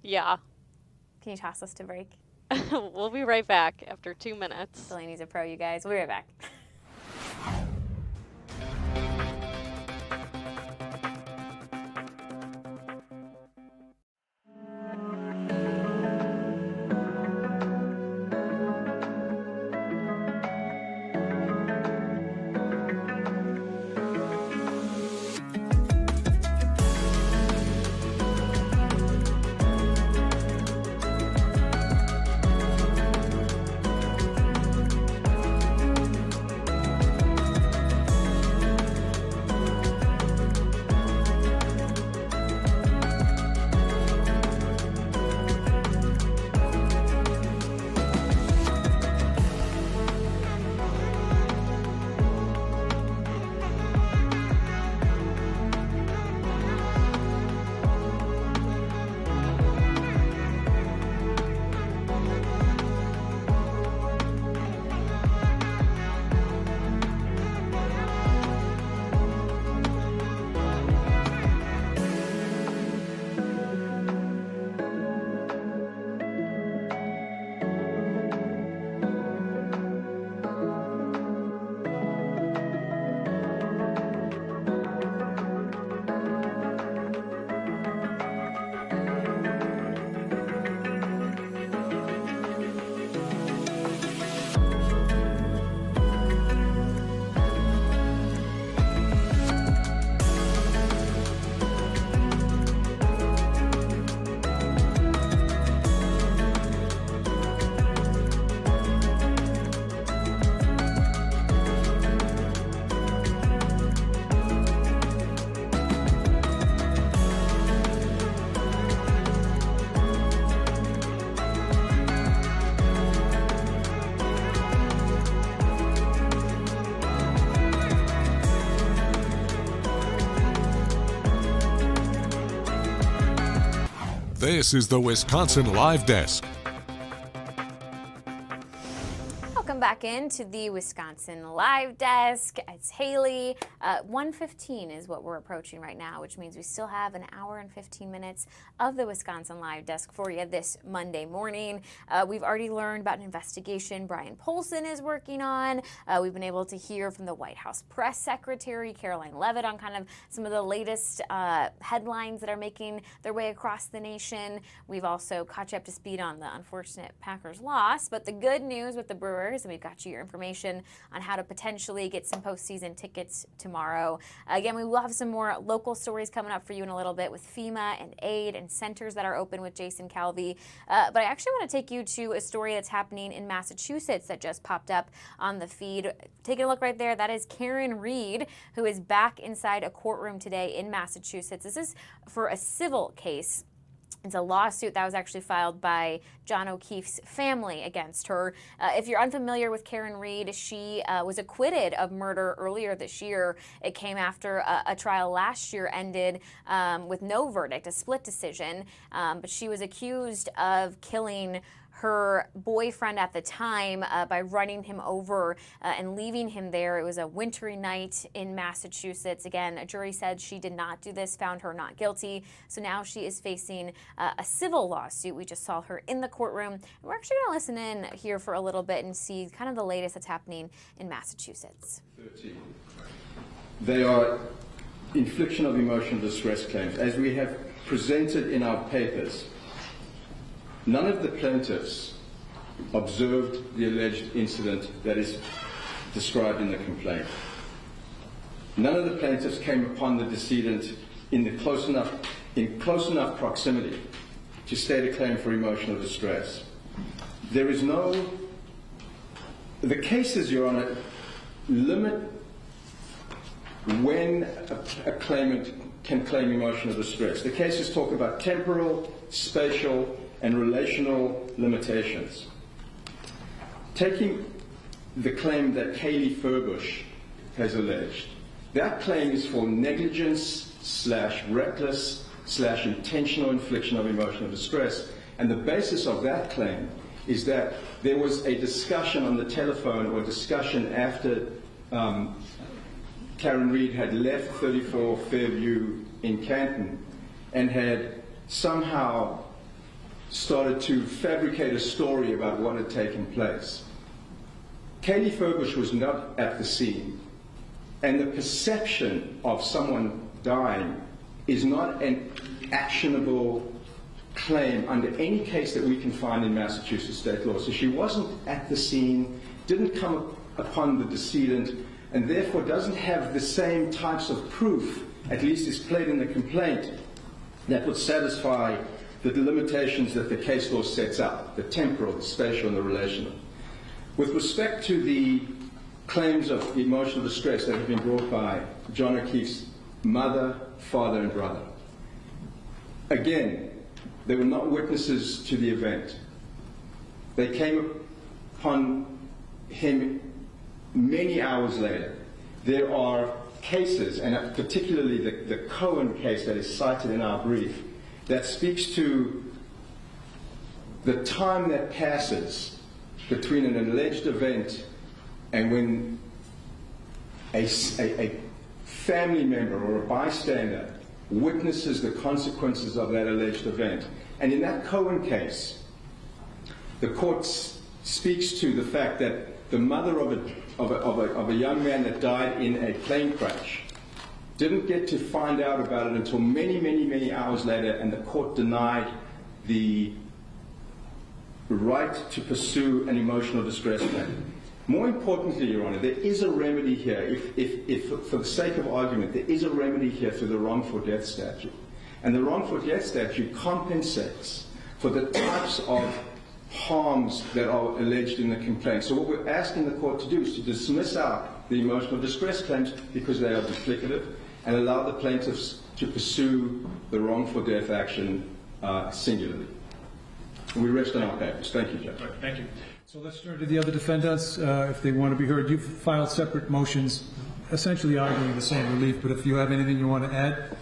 Yeah. Can you toss us to break? We'll be right back after 2 minutes. Delaney's a pro, you guys. We'll be right back. This is the Wisconsin Live Desk. Welcome back into the Wisconsin Live Desk. It's Haley. 1:15 is what we're approaching right now, which means we still have an hour and 15 minutes of the Wisconsin Live Desk for you this Monday morning. We've already learned about an investigation Brian Polson is working on. We've been able to hear from the White House press secretary, Caroline Leavitt, on kind of some of the latest headlines that are making their way across the nation. We've also caught you up to speed on the unfortunate Packers loss, but the good news with the Brewers, and we've got you your information on how to potentially get some postseason tickets tomorrow. Again, we will have some more local stories coming up for you in a little bit with FEMA and aid and centers that are open with Jason Calvi. But I actually want to take you to a story that's happening in Massachusetts that just popped up on the feed. Taking a look right there, that is Karen Reed, who is back inside a courtroom today in Massachusetts. This is for a civil case. It's a lawsuit that was actually filed by John O'Keefe's family against her. If you're unfamiliar with Karen Reed, she was acquitted of murder earlier this year. It came after a trial last year ended with no verdict, a split decision. But she was accused of killing her boyfriend at the time by running him over and leaving him there. It was a wintry night in Massachusetts. Again, a jury said she did not do this, found her not guilty. So now she is facing a civil lawsuit. We just saw her in the courtroom. And we're actually going to listen in here for a little bit and see kind of the latest that's happening in Massachusetts. 13. They are infliction of emotional distress claims. As we have presented in our papers, none of the plaintiffs observed the alleged incident that is described in the complaint. None of the plaintiffs came upon the decedent in close enough proximity to state a claim for emotional distress. There is no... The cases, Your Honor, limit when a claimant can claim emotional distress. The cases talk about temporal, spatial, and relational limitations. Taking the claim that Haley Furbush has alleged, that claim is for negligence / reckless intentional infliction of emotional distress. And the basis of that claim is that there was a discussion on the telephone, or discussion after Karen Reed had left 34 Fairview in Canton and had somehow started to fabricate a story about what had taken place. Kaylee Furbush was not at the scene, and the perception of someone dying is not an actionable claim under any case that we can find in Massachusetts state law. So she wasn't at the scene, didn't come upon the decedent, and therefore doesn't have the same types of proof, at least is pled in the complaint, that would satisfy the limitations that the case law sets up, the temporal, the spatial, and the relational. With respect to the claims of emotional distress that have been brought by John O'Keefe's mother, father, and brother, again, they were not witnesses to the event. They came upon him many hours later. There are cases, and particularly the Cohen case that is cited in our brief, that speaks to the time that passes between an alleged event and when a family member or a bystander witnesses the consequences of that alleged event. And in that Cohen case, the court speaks to the fact that the mother of a young man that died in a plane crash didn't get to find out about it until many, many, many hours later, and the court denied the right to pursue an emotional distress claim. More importantly, Your Honor, there is a remedy here. If for the sake of argument, there is a remedy here through the wrongful death statute. And the wrongful death statute compensates for the types of harms that are alleged in the complaint. So what we're asking the court to do is to dismiss out the emotional distress claims because they are duplicative, and allow the plaintiffs to pursue the wrongful death action singularly. We rest on our papers. Thank you, Judge. Right, thank you. So let's turn to the other defendants if they want to be heard. You've filed separate motions essentially arguing the same relief, but if you have anything you want to add,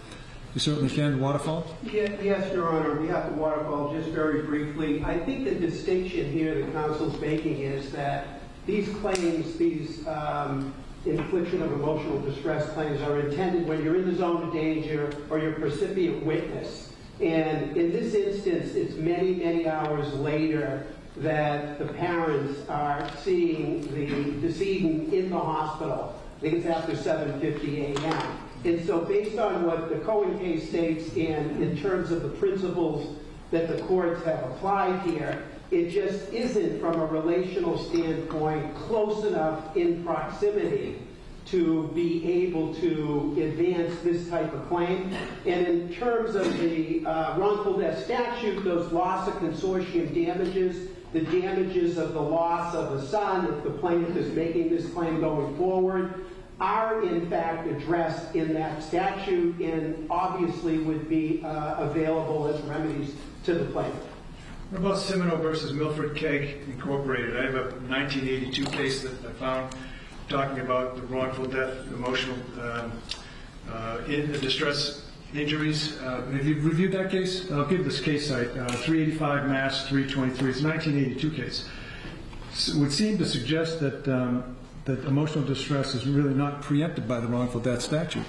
you certainly can. Waterfall? Yes, Your Honor. We have the Waterfall just very briefly. I think the distinction here that counsel's making is that these claims, these infliction of emotional distress claims, are intended when you're in the zone of danger or you're a recipient witness. And in this instance, it's many, many hours later that the parents are seeing the decedent in the hospital. I think it's after 7:50 a.m. And so based on what the Cohen case states and in terms of the principles that the courts have applied here, it just isn't, from a relational standpoint, close enough in proximity to be able to advance this type of claim. And in terms of the wrongful death statute, those loss of consortium damages, the damages of the loss of a son, if the plaintiff is making this claim going forward, are in fact addressed in that statute and obviously would be available as remedies to the plaintiff. What about Semino versus Milford Keg Incorporated? I have a 1982 case that I found talking about the wrongful death, emotional distress injuries. Have you reviewed that case? I'll give this case site, 385 Mass 323. It's a 1982 case. It would seem to suggest that that emotional distress is really not preempted by the wrongful death statute.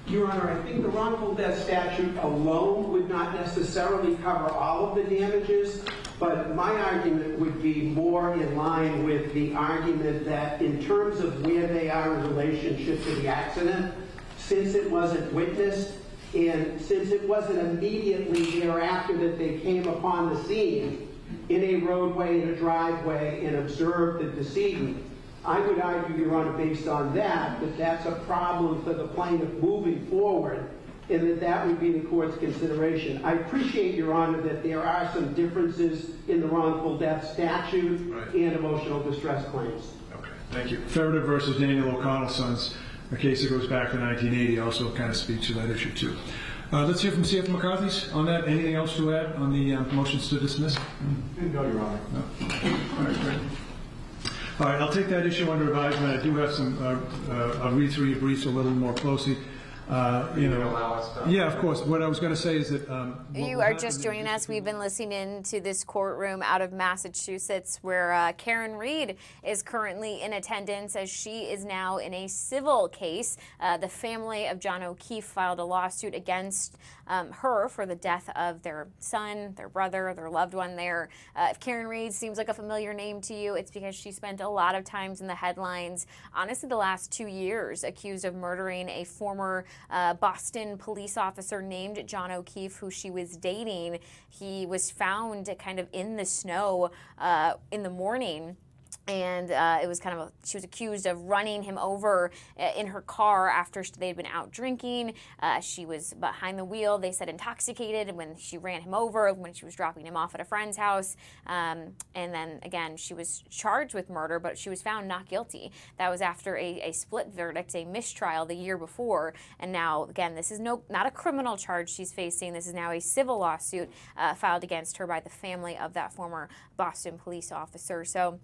Your Honor, I think the wrongful death statute alone would not necessarily cover all of the damages, but my argument would be more in line with the argument that in terms of where they are in relationship to the accident, since it wasn't witnessed and since it wasn't immediately thereafter that they came upon the scene in a roadway, in a driveway, and observed the decedent, I would argue, Your Honor, based on that, that that's a problem for the plaintiff moving forward, and that that would be the court's consideration. I appreciate, Your Honor, that there are some differences in the wrongful death statute and emotional distress claims. Okay, thank you. Ferreter versus Daniel O'Connell's sons, a case that goes back to 1980, also kind of speaks to that issue too. Let's hear from C.F. McCarthy's on that. Anything else to add on the motions to dismiss? No, Your Honor. No. All right, great. All right, I'll take that issue under advisement. I do have some, I'll read through your briefs a little more closely. Yeah, of course. What I was going to say is that you are just joining us. We've been listening into this courtroom out of Massachusetts where Karen Reed is currently in attendance as she is now in a civil case. The family of John O'Keefe filed a lawsuit against her for the death of their son, their brother, their loved one there. If Karen Reed seems like a familiar name to you, it's because she spent a lot of times in the headlines, honestly the last 2 years, accused of murdering a former Boston police officer named John O'Keefe who she was dating. He was found kind of in the snow in the morning. And it was kind of she was accused of running him over in her car after they'd been out drinking. She was behind the wheel, they said intoxicated, when she ran him over when she was dropping him off at a friend's house. And then again, she was charged with murder, but she was found not guilty. That was after a split verdict, a mistrial the year before. And now, again, this is not a criminal charge she's facing. This is now a civil lawsuit filed against her by the family of that former Boston police officer. So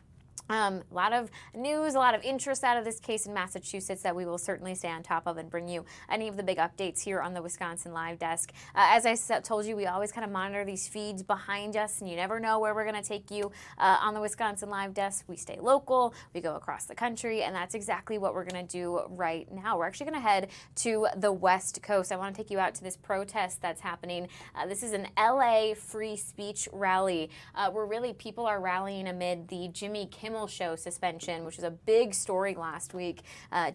a lot of news, a lot of interest out of this case in Massachusetts that we will certainly stay on top of and bring you any of the big updates here on the Wisconsin Live Desk. As I told you, we always kind of monitor these feeds behind us, and you never know where we're going to take you on the Wisconsin Live Desk. We stay local, we go across the country, and that's exactly what we're going to do right now. We're actually going to head to the West Coast. I want to take you out to this protest that's happening. This is an LA free speech rally where really people are rallying amid the Jimmy Kimmel Show suspension, which was a big story last week.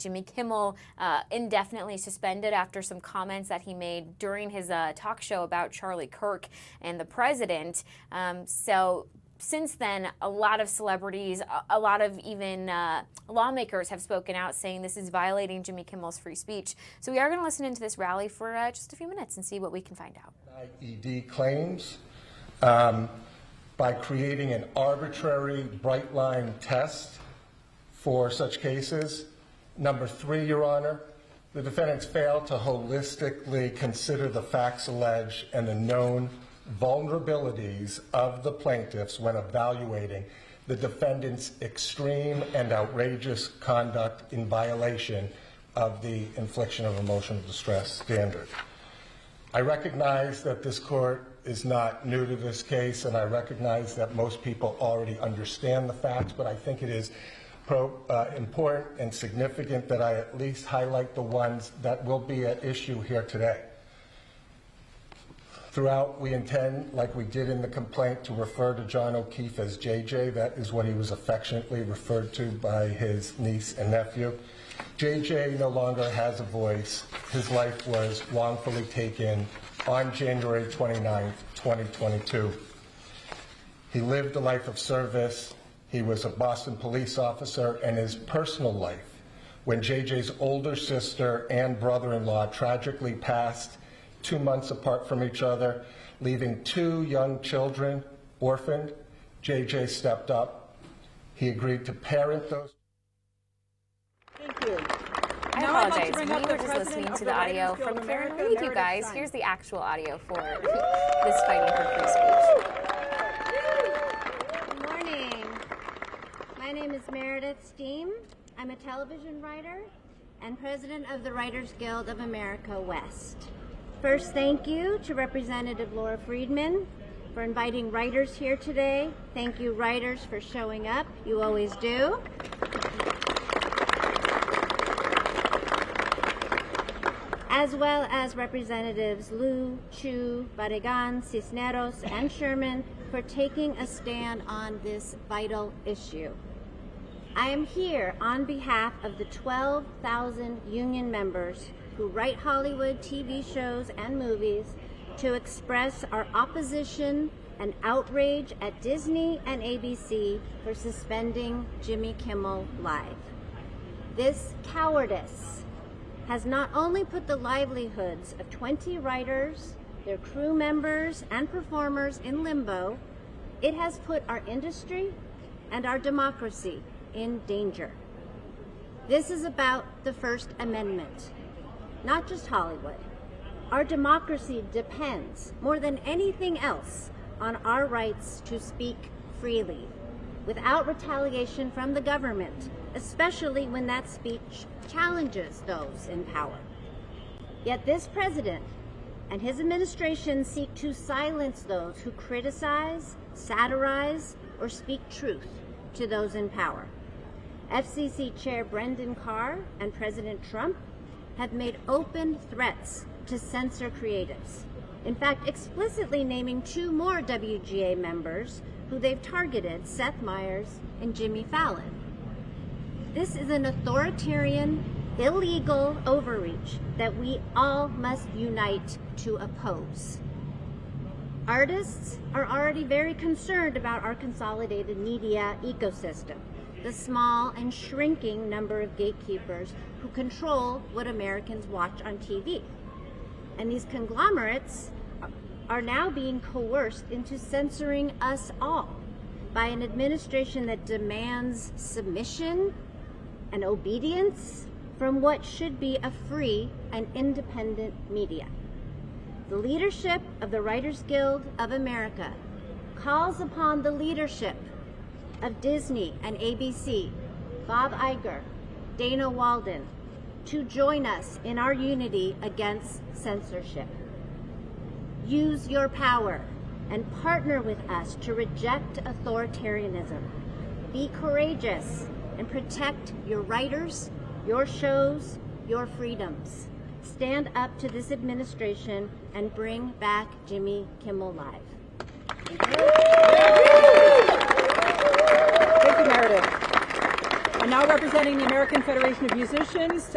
Jimmy Kimmel indefinitely suspended after some comments that he made during his talk show about Charlie Kirk and the president. So since then, a lot of celebrities, a lot of even lawmakers have spoken out saying this is violating Jimmy Kimmel's free speech. So we are going to listen into this rally for just a few minutes and see what we can find out. ED claims by creating an arbitrary bright line test for such cases. Number 3, Your Honor, the defendants failed to holistically consider the facts alleged and the known vulnerabilities of the plaintiffs when evaluating the defendants' extreme and outrageous conduct in violation of the infliction of emotional distress standard. I recognize that this court is not new to this case, and I recognize that most people already understand the facts, but I think it is important and significant that I at least highlight the ones that will be at issue here today. Throughout, we intend, like we did in the complaint, to refer to John O'Keefe as JJ. That is what he was affectionately referred to by his niece and nephew. JJ no longer has a voice. His life was wrongfully taken on January 29th, 2022. He lived a life of service. He was a Boston police officer, and his personal life, when JJ's older sister and brother-in-law tragically passed 2 months apart from each other, leaving 2 young children orphaned, JJ stepped up. He agreed to parent those. Thank you. I apologize. We were just listening to the audio from Karen Reed, you guys. Here's the actual audio for this fighting for free speech. Good morning. My name is Meredith Steam. I'm a television writer and president of the Writers Guild of America West. First, thank you to Representative Laura Friedman for inviting writers here today. Thank you, writers, for showing up. You always do. As well as Representatives Liu, Chu, Barragan, Cisneros, and Sherman for taking a stand on this vital issue. I am here on behalf of the 12,000 union members who write Hollywood TV shows and movies to express our opposition and outrage at Disney and ABC for suspending Jimmy Kimmel Live. This cowardice has not only put the livelihoods of 20 writers, their crew members, and performers in limbo, it has put our industry and our democracy in danger. This is about the First Amendment, not just Hollywood. Our democracy depends, more than anything else, on our rights to speak freely, without retaliation from the government, especially when that speech challenges those in power. Yet this president and his administration seek to silence those who criticize, satirize, or speak truth to those in power. FCC Chair Brendan Carr and President Trump have made open threats to censor creatives. In fact, explicitly naming 2 more WGA members who they've targeted, Seth Meyers and Jimmy Fallon. This is an authoritarian, illegal overreach that we all must unite to oppose. Artists are already very concerned about our consolidated media ecosystem, the small and shrinking number of gatekeepers who control what Americans watch on TV. And these conglomerates are now being coerced into censoring us all by an administration that demands submission and obedience from what should be a free and independent media. The leadership of the Writers Guild of America calls upon the leadership of Disney and ABC, Bob Iger, Dana Walden, to join us in our unity against censorship. Use your power and partner with us to reject authoritarianism. Be courageous and protect your writers, your shows, your freedoms. Stand up to this administration and bring back Jimmy Kimmel Live. Thank you, Meredith. And now representing the American Federation of Musicians,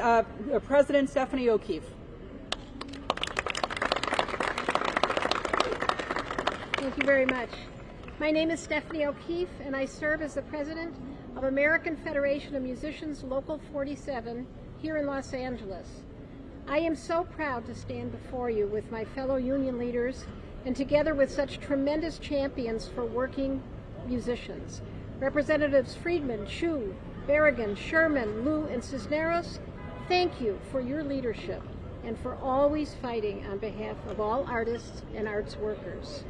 President Stephanie O'Keefe. Thank you very much. My name is Stephanie O'Keefe, and I serve as the president of American Federation of Musicians Local 47 here in Los Angeles. I am so proud to stand before you with my fellow union leaders and together with such tremendous champions for working musicians. Representatives Friedman, Chu, Berrigan, Sherman, Liu, and Cisneros, thank you for your leadership and for always fighting on behalf of all artists and arts workers.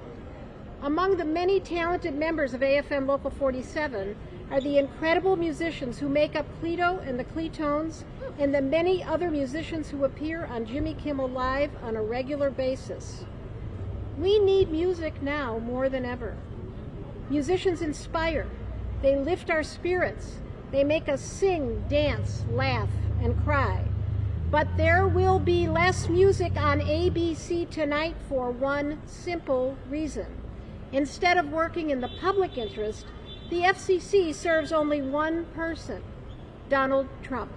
Among the many talented members of AFM Local 47 are the incredible musicians who make up Cleto and the Cletones, and the many other musicians who appear on Jimmy Kimmel Live on a regular basis. We need music now more than ever. Musicians inspire, they lift our spirits, they make us sing, dance, laugh, and cry. But there will be less music on ABC tonight for one simple reason. Instead of working in the public interest, the FCC serves only one person, Donald Trump.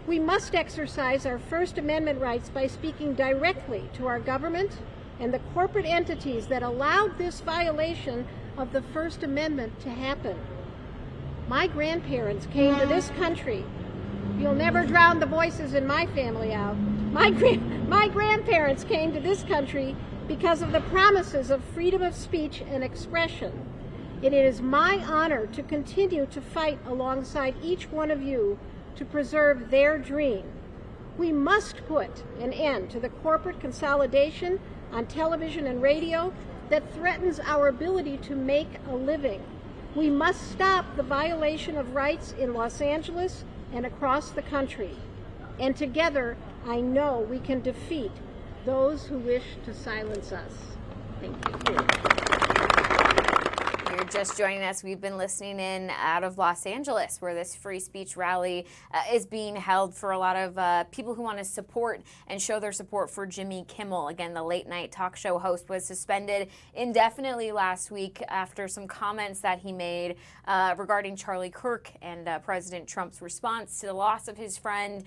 We must exercise our First Amendment rights by speaking directly to our government and the corporate entities that allowed this violation of the First Amendment to happen. My grandparents came to this country. You'll never drown the voices in my family out. My grandparents came to this country because of the promises of freedom of speech and expression. It is my honor to continue to fight alongside each one of you to preserve their dream. We must put an end to the corporate consolidation on television and radio that threatens our ability to make a living. We must stop the violation of rights in Los Angeles and across the country. And together, I know we can defeat those who wish to silence us. Thank you. You're just joining us. We've been listening in out of Los Angeles, where this free speech rally is being held for a lot of people who want to support and show their support for Jimmy Kimmel. Again, the late night talk show host was suspended indefinitely last week after some comments that he made regarding Charlie Kirk and President Trump's response to the loss of his friend,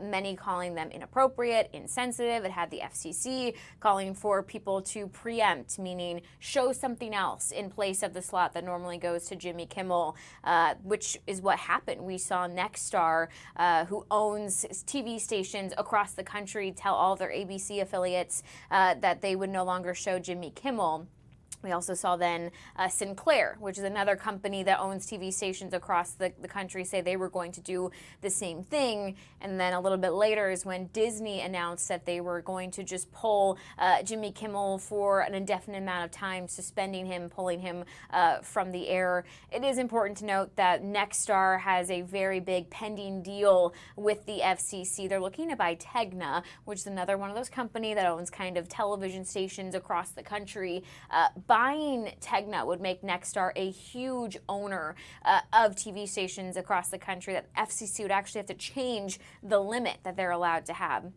many calling them inappropriate, insensitive. It had the FCC calling for people to preempt, meaning show something else in place of the slot that normally goes to Jimmy Kimmel, which is what happened. We saw Nexstar, who owns TV stations across the country, tell all their ABC affiliates that they would no longer show Jimmy Kimmel. We also saw then Sinclair, which is another company that owns TV stations across the country, say they were going to do the same thing. And then a little bit later is when Disney announced that they were going to just pull Jimmy Kimmel for an indefinite amount of time, suspending him, pulling him from the air. It is important to note that Nexstar has a very big pending deal with the FCC. They're looking to buy Tegna, which is another one of those companies that owns kind of television stations across the country. Buying Tegna would make Nexstar a huge owner of TV stations across the country. That FCC would actually have to change the limit that they're allowed to have.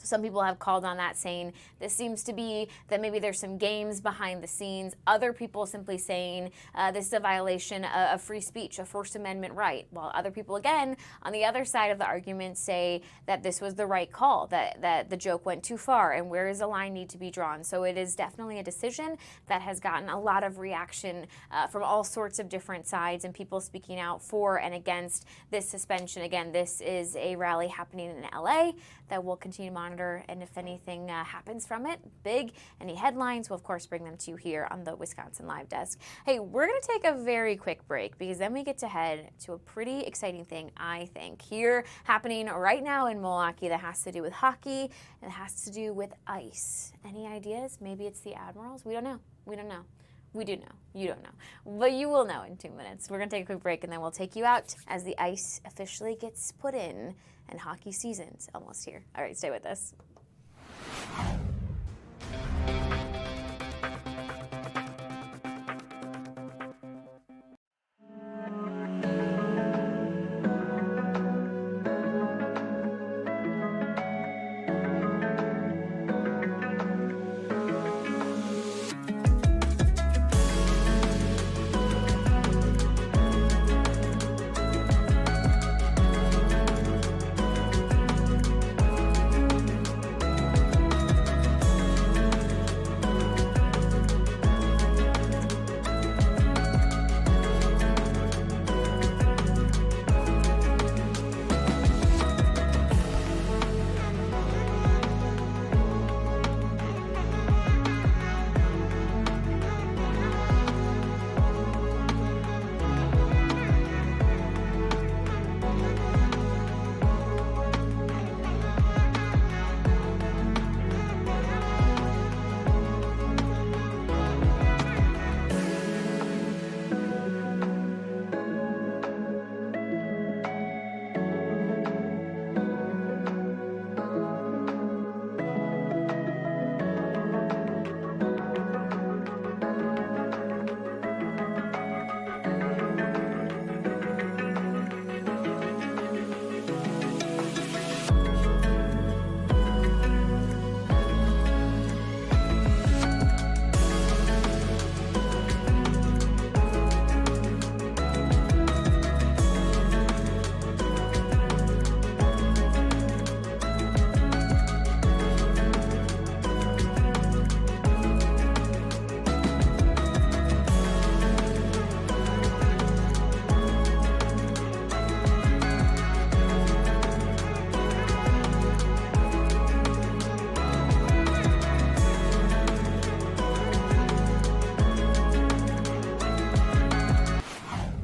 Some people have called on that, saying this seems to be that maybe there's some games behind the scenes. Other people simply saying this is a violation of free speech, a First Amendment right. While other people, again, on the other side of the argument, say that this was the right call, that the joke went too far, and where does the line need to be drawn? So it is definitely a decision that has gotten a lot of reaction from all sorts of different sides, and people speaking out for and against this suspension. Again, this is a rally happening in LA that we'll continue to monitor, and if anything happens from it, big, any headlines, we'll of course bring them to you here on the Wisconsin Live Desk. Hey, we're going to take a very quick break because then we get to head to a pretty exciting thing, I think, here happening right now in Milwaukee that has to do with hockey and it has to do with ice. Any ideas? Maybe it's the Admirals? We don't know. We don't know. We do know. You don't know. But you will know in 2 minutes. We're going to take a quick break and then we'll take you out as the ice officially gets put in and hockey season's almost here. All right, stay with us.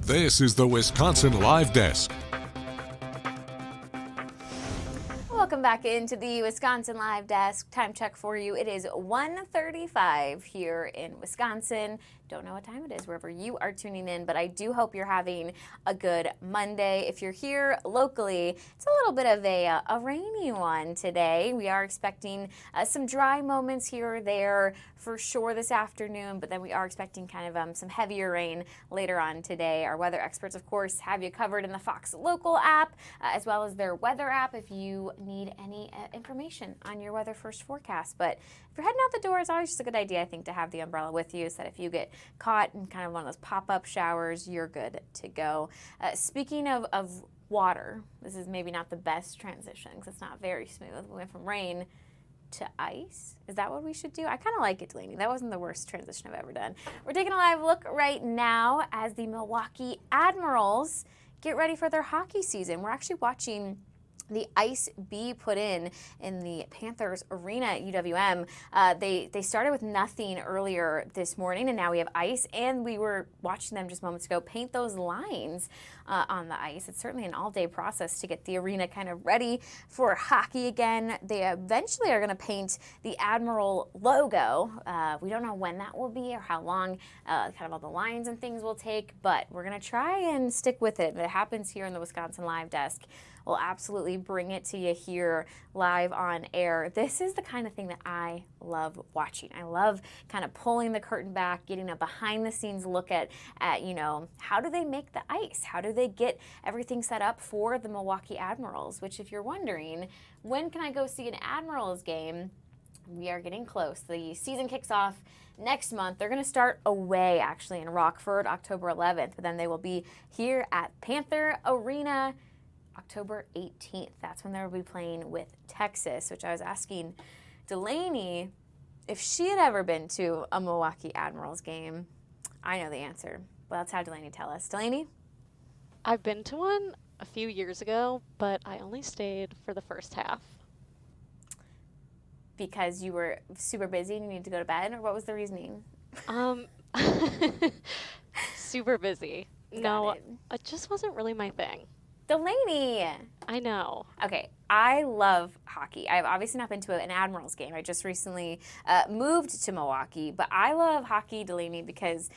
This is the Wisconsin Live Desk. Welcome back into the Wisconsin Live Desk. Time check for you. It is 1:35 here in Wisconsin. Don't know what time it is wherever you are tuning in, but I do hope you're having a good Monday. If you're here locally, it's a little bit of a rainy one today. We are expecting some dry moments here or there for sure this afternoon, but then we are expecting kind of some heavier rain later on today. Our weather experts, of course, have you covered in the Fox Local app, as well as their weather app if you need any information on your weather first forecast. But if you're heading out the door, it's always just a good idea, I think, to have the umbrella with you so that if you get caught in kind of one of those pop-up showers, you're good to go. Speaking of water, this is maybe not the best transition because it's not very smooth. We went from rain to ice. Is that what we should do? I kind of like it, Delaney. That wasn't the worst transition I've ever done. We're taking a live look right now as the Milwaukee Admirals get ready for their hockey season. We're actually watching the ice be put in the Panthers arena at UWM. They started with nothing earlier this morning, and now we have ice, and we were watching them just moments ago paint those lines on the ice. It's certainly an all-day process to get the arena kind of ready for hockey again. They eventually are going to paint the Admiral logo. We don't know when that will be or how long kind of all the lines and things will take, but we're going to try and stick with it. If it happens here in the Wisconsin Live Desk, we'll absolutely bring it to you here live on air. This is the kind of thing that I love watching. I love kind of pulling the curtain back, getting a behind the scenes look at you know, how do they make the ice? How do they get everything set up for the Milwaukee Admirals? Which, if you're wondering, when can I go see an Admirals game? We are getting close. The season kicks off next month. They're going to start away actually in Rockford October 11th, but then they will be here at Panther Arena October 18th. That's when they'll be playing with Texas, which I was asking Delaney if she had ever been to a Milwaukee Admirals game. I know the answer, but let's have Delaney tell us. Delaney? I've been to one a few years ago, but I only stayed for the first half. Because you were super busy and you needed to go to bed, or what was the reasoning? Super busy. No, it just wasn't really my thing. Delaney! I know. Okay, I love hockey. I've obviously not been to an Admirals game. I just recently moved to Milwaukee, but I love hockey, Delaney, because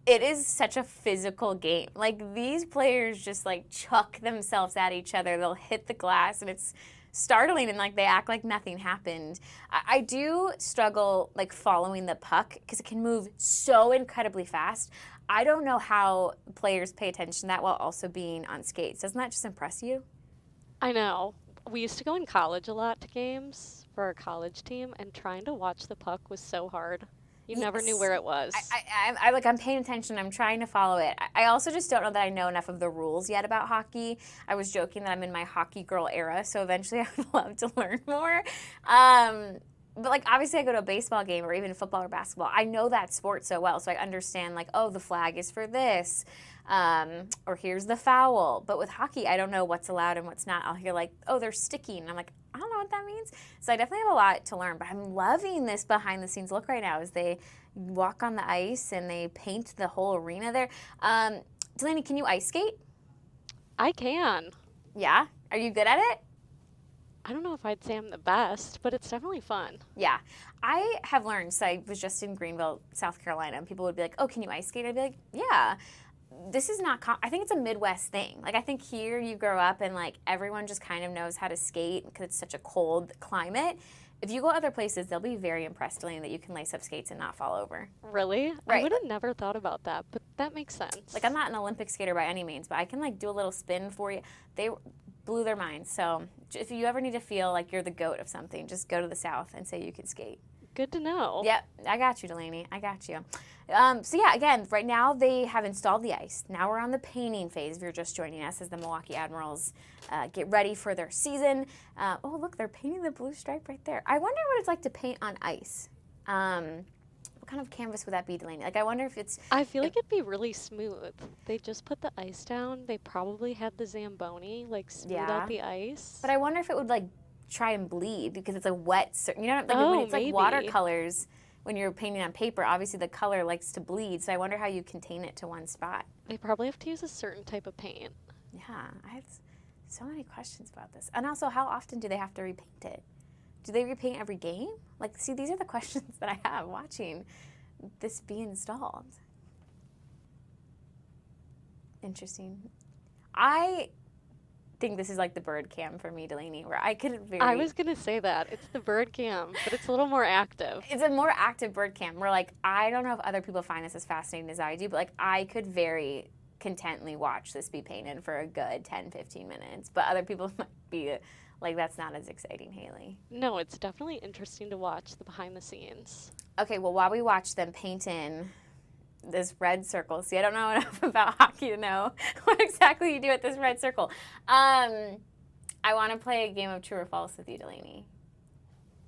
it is such a physical game. Like, these players just, like, chuck themselves at each other. They'll hit the glass, and it's startling, and, like, they act like nothing happened. I do struggle, like, following the puck because it can move so incredibly fast. I don't know how players pay attention to that while also being on skates. Doesn't that just impress you? I know. We used to go in college a lot to games for our college team, and trying to watch the puck was so hard. You never knew where it was. I'm paying attention. I'm trying to follow it. I also just don't know that I know enough of the rules yet about hockey. I was joking that I'm in my hockey girl era, so eventually I would love to learn more. But, like, obviously I go to a baseball game or even football or basketball. I know that sport so well, so I understand, like, oh, the flag is for this, or here's the foul. But with hockey, I don't know what's allowed and what's not. I'll hear, like, oh, they're sticking. And I'm like, I don't know what that means. So I definitely have a lot to learn. But I'm loving this behind-the-scenes look right now as they walk on the ice and they paint the whole arena there. Delaney, can you ice skate? I can. Yeah? Are you good at it? I don't know if I'd say I'm the best, but it's definitely fun. Yeah. I have learned, so I was just in Greenville, South Carolina, and people would be like, oh, can you ice skate? I'd be like, yeah. This is not, I think it's a Midwest thing. Like, I think here you grow up and, like, everyone just kind of knows how to skate because it's such a cold climate. If you go other places, they'll be very impressed, Delaney, that you can lace up skates and not fall over. Really? Right. I would have never thought about that, but that makes sense. Like, I'm not an Olympic skater by any means, but I can, like, do a little spin for you. They blew their minds. So if you ever need to feel like you're the goat of something, just go to the South and say you can skate. Good to know. Yep, I got you, Delaney. I got you. So yeah, again, right now they have installed the ice. Now we're on the painting phase. If you're just joining us as the Milwaukee Admirals get ready for their season. Oh, look, they're painting the blue stripe right there. I wonder what it's like to paint on ice. What kind of canvas would that be, Delaney? Like, I wonder if it's... I feel like it'd be really smooth. They just put the ice down. They probably had the Zamboni, like, smooth out the ice. But I wonder if it would, like, try and bleed because it's a wet... You know, like, when it's, maybe. like, watercolors, when you're painting on paper, obviously the color likes to bleed. So I wonder how you contain it to one spot. They probably have to use a certain type of paint. Yeah, I have so many questions about this. And also, how often do they have to repaint it? Do they repaint every game? Like, see, these are the questions that I have watching this be installed. Interesting. I think this is like the bird cam for me, Delaney, where I could I was going to say that. It's the bird cam, but it's a little more active. It's a more active bird cam where, like, I don't know if other people find this as fascinating as I do, but, like, I could very contently watch this be painted for a good 10, 15 minutes. But other people might be like, that's not as exciting, Haley. No, it's definitely interesting to watch the behind the scenes. Okay, well, while we watch them paint in this red circle, see, I don't know enough about hockey to know what exactly you do at this red circle. I want to play a game of true or false with you, Delaney.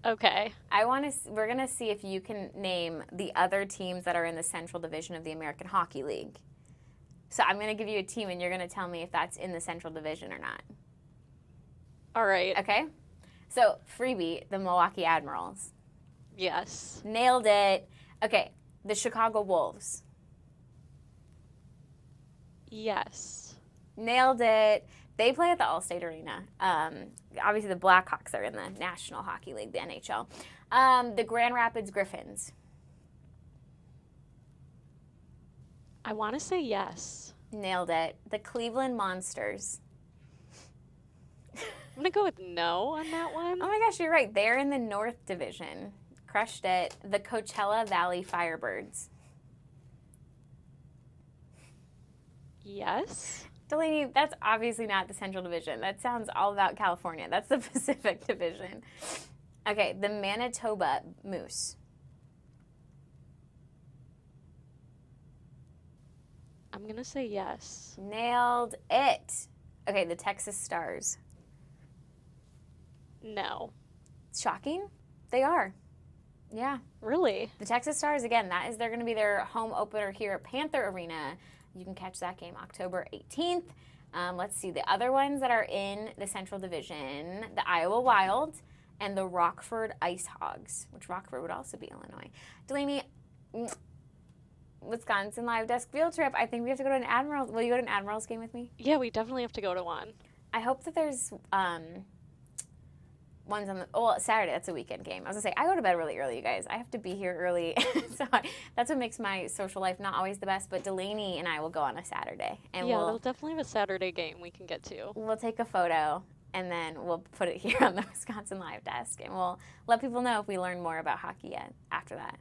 Okay. We're going to see if you can name the other teams that are in the Central Division of the American Hockey League. So I'm going to give you a team, and you're going to tell me if that's in the Central Division or not. All right. Okay. So, freebie, the Milwaukee Admirals. Yes. Nailed it. Okay, the Chicago Wolves. Yes. Nailed it. They play at the Allstate Arena. Obviously, the Blackhawks are in the National Hockey League, the NHL. The Grand Rapids Griffins. I want to say yes. Nailed it. The Cleveland Monsters. I'm going to go with no on that one. Oh my gosh, you're right. They're in the North Division. Crushed it. The Coachella Valley Firebirds. Yes. Delaney, that's obviously not the Central Division. That sounds all about California. That's the Pacific Division. Okay, the Manitoba Moose. I'm going to say yes. Nailed it. Okay, the Texas Stars. No. Shocking? They are. Yeah. Really? The Texas Stars, again, they're going to be their home opener here at Panther Arena. You can catch that game October 18th. Let's see, the other ones that are in the Central Division, the Iowa Wild and the Rockford Ice Hogs, which Rockford would also be Illinois. Delaney, Wisconsin Live Desk field trip. I think we have to go to an Admirals. Will you go to an Admirals game with me? Yeah, we definitely have to go to one. I hope that there's one's on Saturday. That's a weekend game. I was gonna say, I go to bed really early, you guys. I have to be here early. So that's what makes my social life not always the best, but Delaney and I will go on a Saturday. And yeah, they'll definitely have a Saturday game we can get to. We'll take a photo and then we'll put it here on the Wisconsin Live Desk, and we'll let people know if we learn more about hockey yet after that.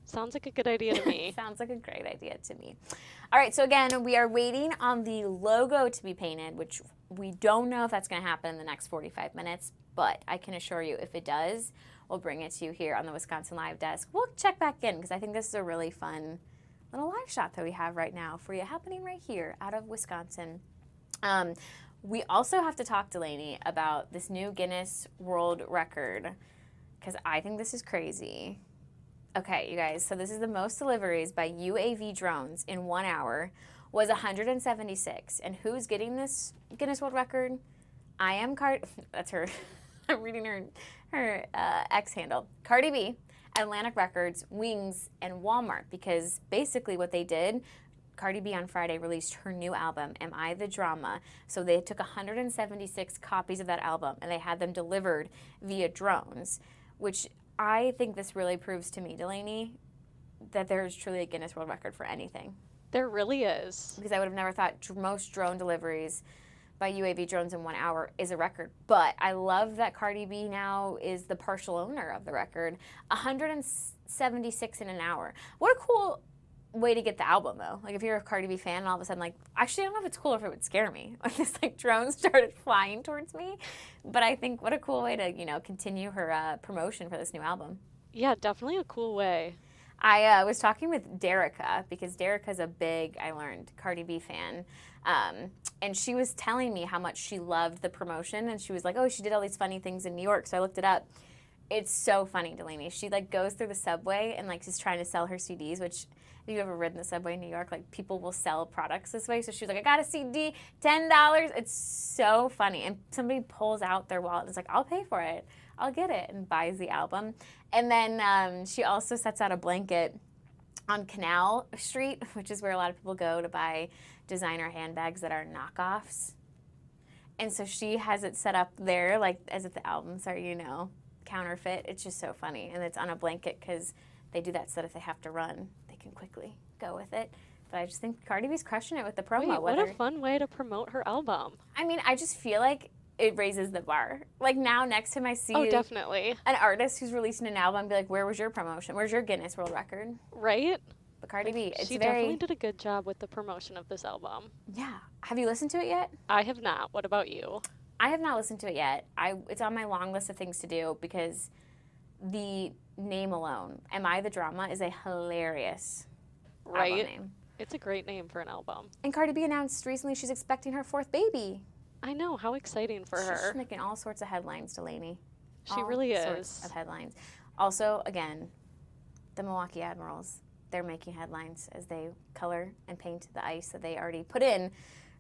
Sounds like a good idea to me. Sounds like a great idea to me. All right, so again, we are waiting on the logo to be painted, which we don't know if that's going to happen in the next 45 minutes, but I can assure you if it does, we'll bring it to you here on the Wisconsin Live Desk. We'll check back in because I think this is a really fun little live shot that we have right now for you happening right here out of Wisconsin. We also have to talk, Delaney, about this new Guinness World Record because I think this is crazy. Okay, you guys, so this is the most deliveries by UAV drones in 1 hour was 176. And who's getting this Guinness World Record? That's her. I'm reading her X handle. Cardi B, Atlantic Records, Wings, and Walmart. Because basically what they did, Cardi B on Friday released her new album, Am I the Drama? So they took 176 copies of that album and they had them delivered via drones, which I think this really proves to me, Delaney, that there's truly a Guinness World Record for anything. There really is. Because I would have never thought most drone deliveries by UAV drones in 1 hour is a record. But I love that Cardi B now is the partial owner of the record. 176 in an hour. What a cool way to get the album, though. Like, if you're a Cardi B fan and all of a sudden, like, actually, I don't know if it's cool or if it would scare me. Like, this, like, drone started flying towards me. But I think what a cool way to, continue her promotion for this new album. Yeah, definitely a cool way. I was talking with Derica, because Derica's a big, I learned, Cardi B fan. And she was telling me how much she loved the promotion. And she was like, oh, she did all these funny things in New York. So I looked it up. It's so funny, Delaney. She, like, goes through the subway and, like, is trying to sell her CDs, which... If you've ever ridden the subway in New York, like, people will sell products this way. So she was like, I got a CD, $10. It's so funny. And somebody pulls out their wallet and is like, I'll pay for it. I'll get it, and buys the album. And then she also sets out a blanket on Canal Street, which is where a lot of people go to buy designer handbags that are knockoffs. And so she has it set up there, like, as if the albums are, counterfeit. It's just so funny. And it's on a blanket because they do that so that if they have to run, they can quickly go with it. But I just think Cardi B's crushing it with the promo. Wait, what a fun way to promote her album. I mean, I just feel like it raises the bar. Like, now next time I see definitely an artist who's releasing an album, I'd be like, where was your promotion? Where's your Guinness World Record? Right? But Cardi B, she definitely did a good job with the promotion of this album. Yeah. Have you listened to it yet? I have not. What about you? I have not listened to it yet. It's on my long list of things to do because the name alone, Am I the Drama, is a hilarious album name. It's a great name for an album. And Cardi B announced recently she's expecting her 4th baby. I know, how exciting for her. She's making all sorts of headlines, Delaney. She really is. All sorts of headlines. Also, again, the Milwaukee Admirals, they're making headlines as they color and paint the ice that they already put in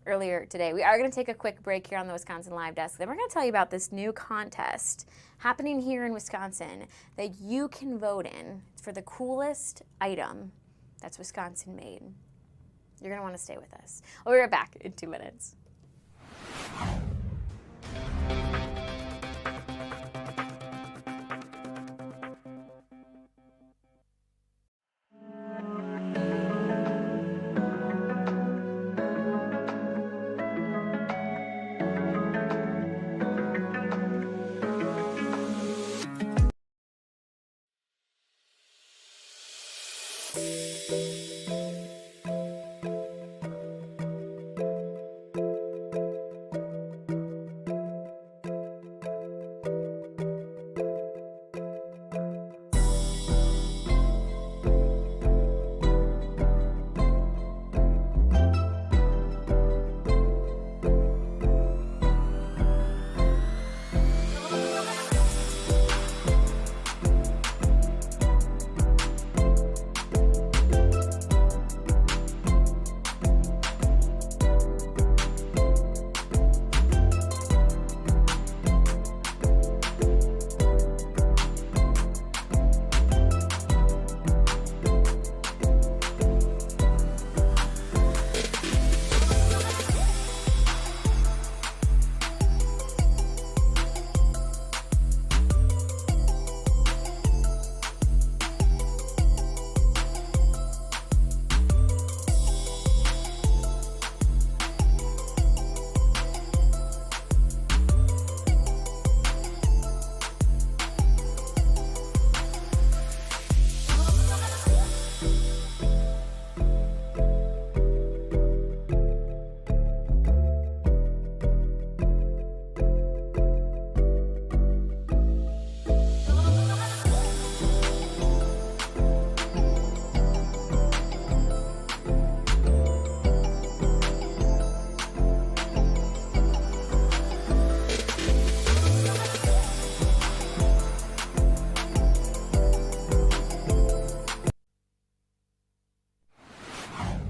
earlier today. We are going to take a quick break here on the Wisconsin Live Desk. Then we're going to tell you about this new contest happening here in Wisconsin that you can vote in for the coolest item that's Wisconsin made. You're going to want to stay with us. We'll be right back in 2 minutes.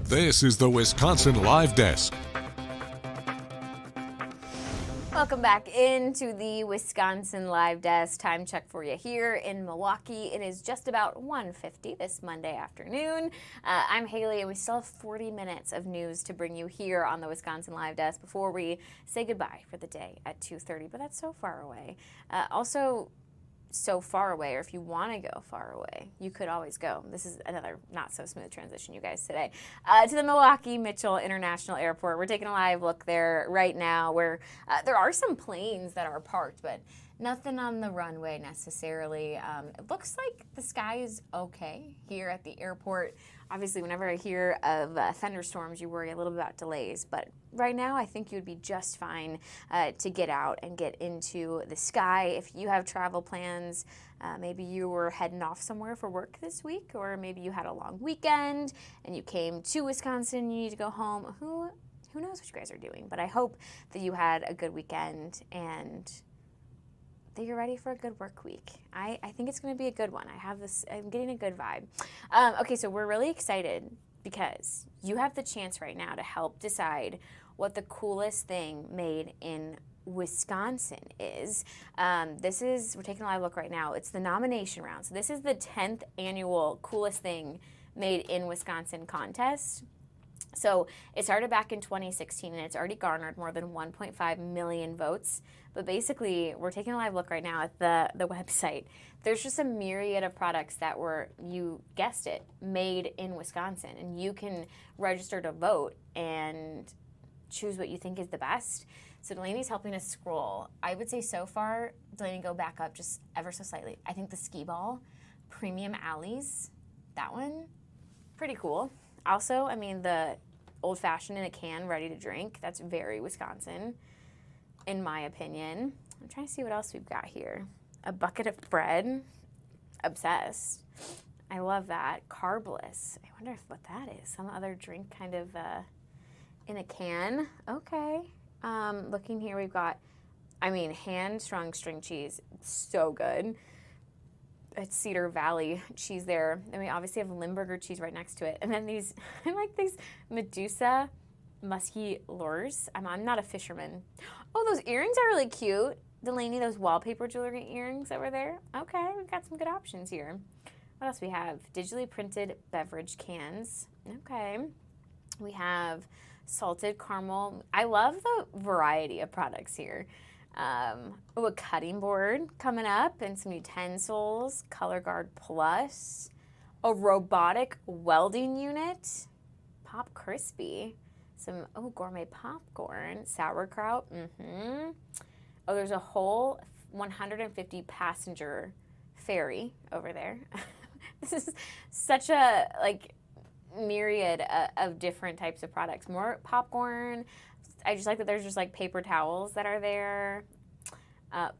This is the Wisconsin Live Desk. Welcome back into the Wisconsin Live Desk. Time check for you here in Milwaukee. It is just about 1:50 this Monday afternoon. I'm Haley, and we still have 40 minutes of news to bring you here on the Wisconsin Live Desk before we say goodbye for the day at 2:30, but that's so far away. Also, so far away, or if you want to go far away, you could always go. This is another not so smooth transition, you guys, today. To the Milwaukee Mitchell International Airport. We're taking a live look there right now where there are some planes that are parked, but nothing on the runway necessarily. It looks like the sky is okay here at the airport. Obviously, whenever I hear of thunderstorms, you worry a little bit about delays. But right now, I think you'd be just fine to get out and get into the sky. If you have travel plans, maybe you were heading off somewhere for work this week, or maybe you had a long weekend and you came to Wisconsin, you need to go home. Who knows what you guys are doing? But I hope that you had a good weekend and that you're ready for a good work week. I think it's going to be a good one. I'm getting a good vibe. Okay, so we're really excited because you have the chance right now to help decide what the coolest thing made in Wisconsin is. We're taking a live look right now. It's the nomination round. So this is the 10th annual Coolest Thing Made in Wisconsin contest. So it started back in 2016, and it's already garnered more than 1.5 million votes. But basically, we're taking a live look right now at the website. There's just a myriad of products that were, you guessed it, made in Wisconsin. And you can register to vote and choose what you think is the best. So Delaney's helping us scroll. I would say so far, Delaney, go back up just ever so slightly. I think the skee ball, premium alleys, that one, pretty cool. Also, I mean, the old-fashioned in a can, ready to drink, that's very Wisconsin, in my opinion. I'm trying to see what else we've got here. A bucket of bread, obsessed. I love that. Carbless. I wonder what that is. Some other drink kind of in a can. Okay. Looking here, we've got, hand-strung string cheese. It's so good. It's Cedar Valley cheese there. And we obviously have Limburger cheese right next to it. And then these, I like these Medusa musky lures. I'm not a fisherman. Oh, those earrings are really cute. Delaney, those wallpaper jewelry earrings that were there. Okay, we've got some good options here. What else we have? Digitally printed beverage cans. Okay. We have salted caramel. I love the variety of products here. Oh, a cutting board coming up and some utensils. Color Guard Plus. A robotic welding unit. Pop Crispy. Some, gourmet popcorn. Sauerkraut. Oh, there's a whole 150 passenger ferry over there. This is such a, myriad of different types of products. More popcorn. I just like that there's just paper towels that are there.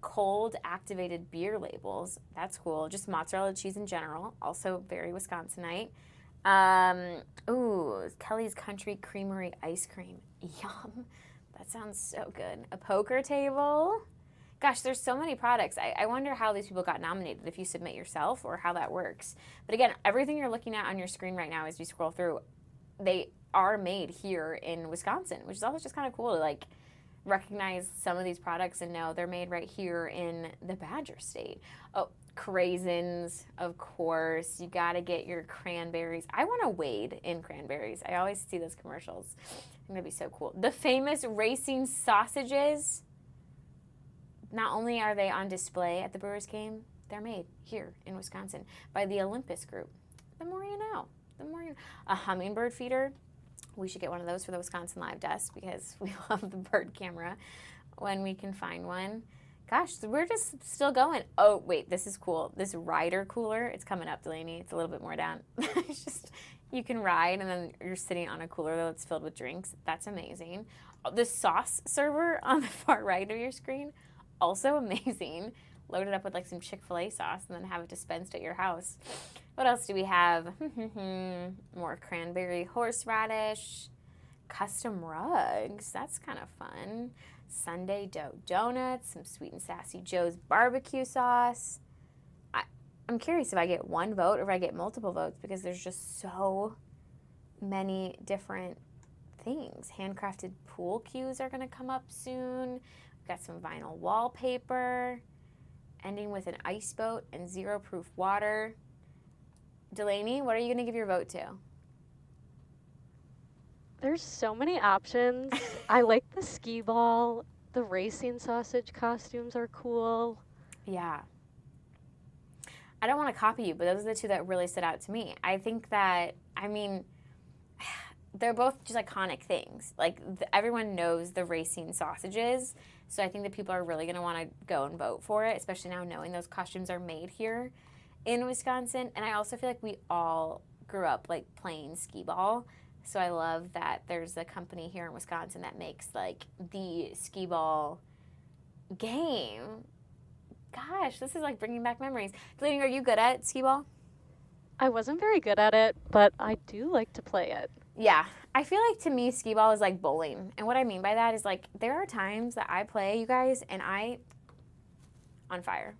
Cold activated beer labels. That's cool. Just mozzarella cheese in general. Also very Wisconsinite. Kelly's Country Creamery ice cream. Yum. That sounds so good. A poker table. Gosh, there's so many products. I wonder how these people got nominated, if you submit yourself or how that works. But again, everything you're looking at on your screen right now as we scroll through, they are made here in Wisconsin, which is also just kind of cool to recognize some of these products and know they're made right here in the Badger State. Oh, craisins, of course. You got to get your cranberries. I want to wade in cranberries. I always see those commercials. I think that'd be so cool. The famous racing sausages. Not only are they on display at the Brewers game, they're made here in Wisconsin by the Olympus Group. The more you know. The more you know. A hummingbird feeder. We should get one of those for the Wisconsin Live Desk because we love the bird camera when we can find one. Gosh, we're just still going. Oh, wait, this is cool. This rider cooler, it's coming up, Delaney. It's a little bit more down. It's just, you can ride and then you're sitting on a cooler that's filled with drinks. That's amazing. The sauce server on the far right of your screen, also amazing. Load it up with some Chick-fil-A sauce and then have it dispensed at your house. What else do we have? More cranberry horseradish. Custom rugs. That's kind of fun. Sunday dough donuts. Some Sweet and Sassy Joe's barbecue sauce. I'm curious if I get one vote or if I get multiple votes because there's just so many different things. Handcrafted pool cues are going to come up soon. We've got some vinyl wallpaper. Ending with an ice boat and zero-proof water. Delaney, what are you going to give your vote to? There's so many options. I like the skee ball. The racing sausage costumes are cool. Yeah. I don't want to copy you, but those are the two that really stood out to me. I think that, they're both just iconic things. Everyone knows the racing sausages, so I think that people are really going to want to go and vote for it, especially now knowing those costumes are made here in Wisconsin. And I also feel like we all grew up playing skee ball, so I love that there's a company here in Wisconsin that makes the skee ball game. Gosh, this is bringing back memories. Delaney, are you good at skee ball? I wasn't very good at it, but I do like to play it. Yeah, I feel like to me skee ball is like bowling, and what I mean by that is there are times that I play, you guys, and I on fire.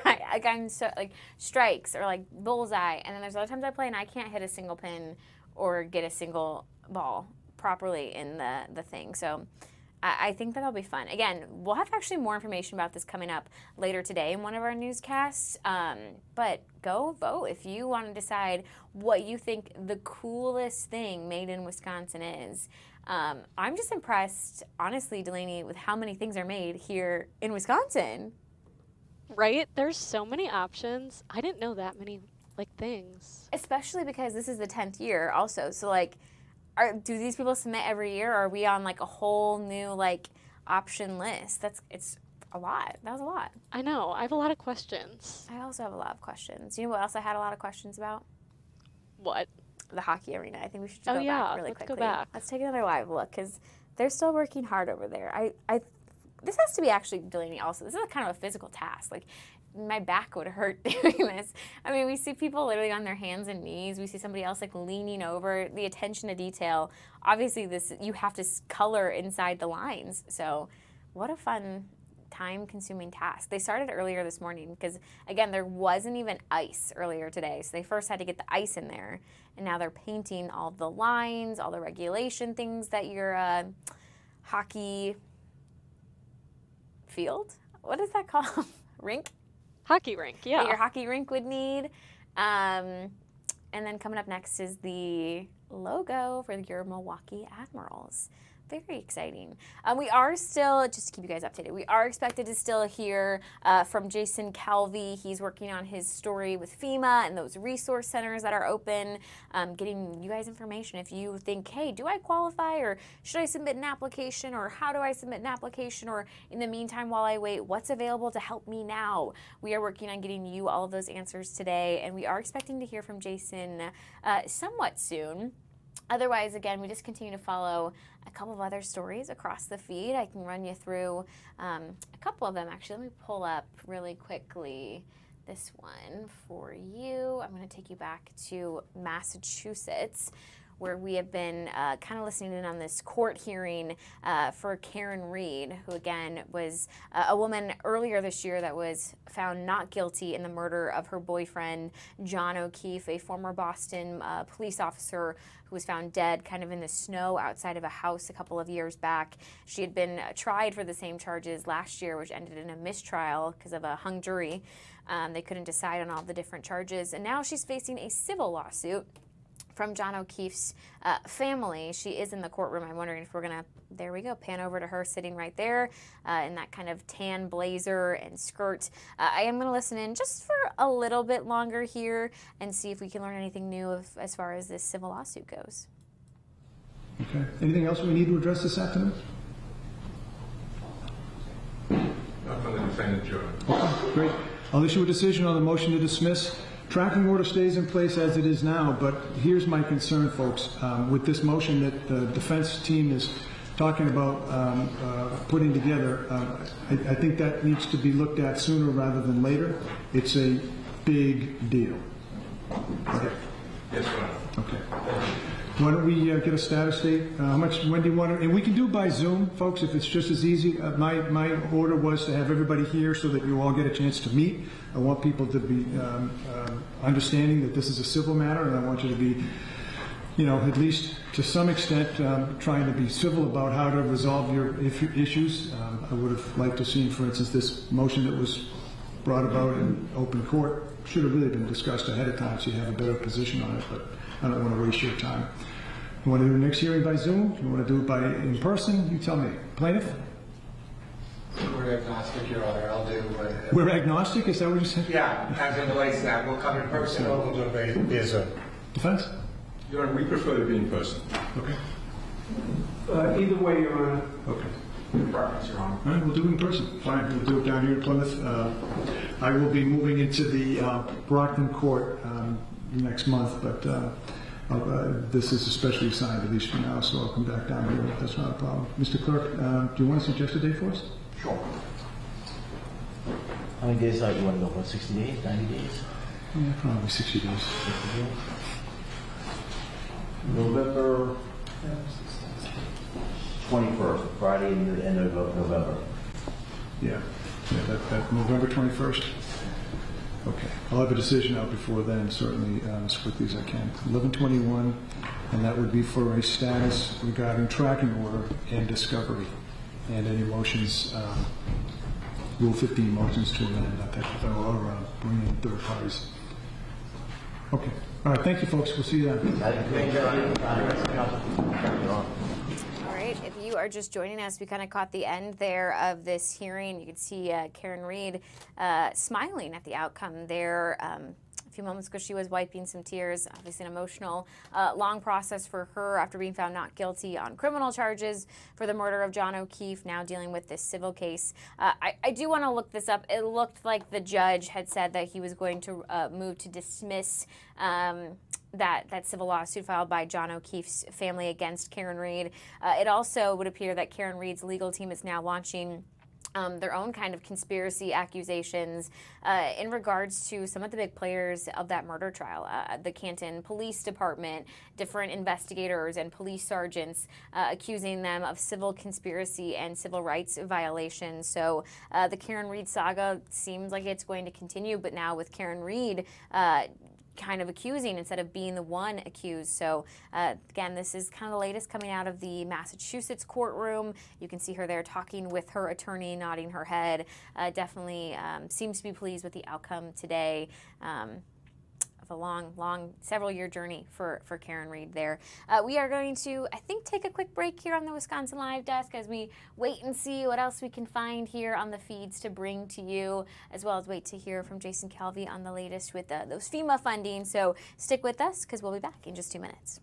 I'm so strikes or bullseye, and then there's other times I play and I can't hit a single pin or get a single ball properly in the thing. So I think that'll be fun. Again, we'll have actually more information about this coming up later today in one of our newscasts. But go vote if you want to decide what you think the coolest thing made in Wisconsin is. I'm just impressed, honestly, Delaney, with how many things are made here in Wisconsin. Right? There's so many options. I didn't know that many things. Especially because this is the 10th year also. So do these people submit every year, or are we on a whole new option list? It's a lot. That was a lot. I know. I have a lot of questions. I also have a lot of questions. You know what else I had a lot of questions about? What? The hockey arena. I think we should go back really quickly. Let's go back. Let's take another live look because they're still working hard over there. This has to be actually, Delaney, also. This is kind of a physical task. My back would hurt doing this. We see people literally on their hands and knees. We see somebody else leaning over. The attention to detail. Obviously, you have to color inside the lines. So what a fun, time-consuming task. They started earlier this morning because, again, there wasn't even ice earlier today. So they first had to get the ice in there. and now they're painting all the lines, all the regulation things that your hockey field, what is that called? Rink? Hockey rink, yeah. That your hockey rink would need. And then coming up next is the logo for your Milwaukee Admirals. Very exciting. We are still, just to keep you guys updated, we are expected to still hear from Jason Calvi. He's working on his story with FEMA and those resource centers that are open, getting you guys information. If you think, hey, do I qualify, or should I submit an application, or how do I submit an application, or in the meantime while I wait, what's available to help me now? We are working on getting you all of those answers today, and we are expecting to hear from Jason somewhat soon. Otherwise, again, we just continue to follow a couple of other stories across the feed. I can run you through a couple of them, actually. Let me pull up really quickly this one for you. I'm going to take you back to Massachusetts, where we have been kind of listening in on this court hearing for Karen Reed, who again was a woman earlier this year that was found not guilty in the murder of her boyfriend, John O'Keefe, a former Boston police officer who was found dead kind of in the snow outside of a house a couple of years back. She had been tried for the same charges last year, which ended in a mistrial because of a hung jury. They couldn't decide on all the different charges, and now she's facing a civil lawsuit from John O'Keefe's family. She is in the courtroom. I'm wondering if we're gonna, there we go, pan over to her sitting right there in that kind of tan blazer and skirt. I am gonna listen in just for a little bit longer here and see if we can learn anything new as far as this civil lawsuit goes. Okay. Anything else we need to address this afternoon? Not from the defendant, Your Honor. Okay, great. I'll issue a decision on the motion to dismiss. Tracking order stays in place as it is now, but here's my concern, folks. With this motion that the defense team is talking about putting together, I think that needs to be looked at sooner rather than later. It's a big deal. Okay. Yes, Your Honor. Okay. Why don't we get a status date? When do you want to, and we can do by Zoom, folks, if it's just as easy. My order was to have everybody here so that you all get a chance to meet. I want people to be understanding that this is a civil matter, and I want you to be, at least to some extent, trying to be civil about how to resolve your issues. I would have liked to see, for instance, this motion that was brought about in open court should have really been discussed ahead of time so you have a better position on it, but I don't want to waste your time. You want to do the next hearing by Zoom? You want to do it in person? You tell me. Plaintiff? We're agnostic, Your Honor. I'll do We're agnostic? Is that what you said? Yeah, as it relates to that. We'll come in person or we'll do it via Zoom. Defense? Your Honor, we prefer to be in person. Okay. Either way, Your Honor. Okay. Preference, Your Honor. All right, we'll do it in person. Fine, we'll do it down here in Plymouth. I will be moving into the Brockton court next month, but this is especially assigned, at least for now, so I'll come back down here. That's not a problem. Mr. Clerk, do you want to suggest a date for us? Sure. How many days out you want to go for? 60 days, 90 days? Yeah, probably 60 days. 60 days. November 21st, Friday, end of November. Yeah, that November 21st. Okay, I'll have a decision out before then, certainly as quickly as I can. 11/21, and that would be for a status regarding tracking order and discovery, and any motions, Rule 15 motions to amend that type of thing, or bring in third parties. Okay, all right, thank you, folks. We'll see you then. All right, if you are just joining us, we kind of caught the end there of this hearing. You can see Karen Reed smiling at the outcome there. A few moments ago, she was wiping some tears. Obviously an emotional, long process for her after being found not guilty on criminal charges for the murder of John O'Keefe, now dealing with this civil case. I do want to look this up. It looked like the judge had said that he was going to move to dismiss that civil lawsuit filed by John O'Keefe's family against Karen Reed. It also would appear that Karen Reed's legal team is now launching their own kind of conspiracy accusations in regards to some of the big players of that murder trial. The Canton Police Department, different investigators and police sergeants accusing them of civil conspiracy and civil rights violations. So the Karen Reed saga seems like it's going to continue, but now with Karen Reed kind of accusing instead of being the one accused. So again, this is kind of the latest coming out of the Massachusetts courtroom. You can see her there talking with her attorney, nodding her head. Definitely seems to be pleased with the outcome today. Of a long, several-year journey for Karen Read there. We are going to, I think, take a quick break here on the Wisconsin Live Desk as we wait and see what else we can find here on the feeds to bring to you, as well as wait to hear from Jason Calvi on the latest with those FEMA funding. So stick with us because we'll be back in just 2 minutes.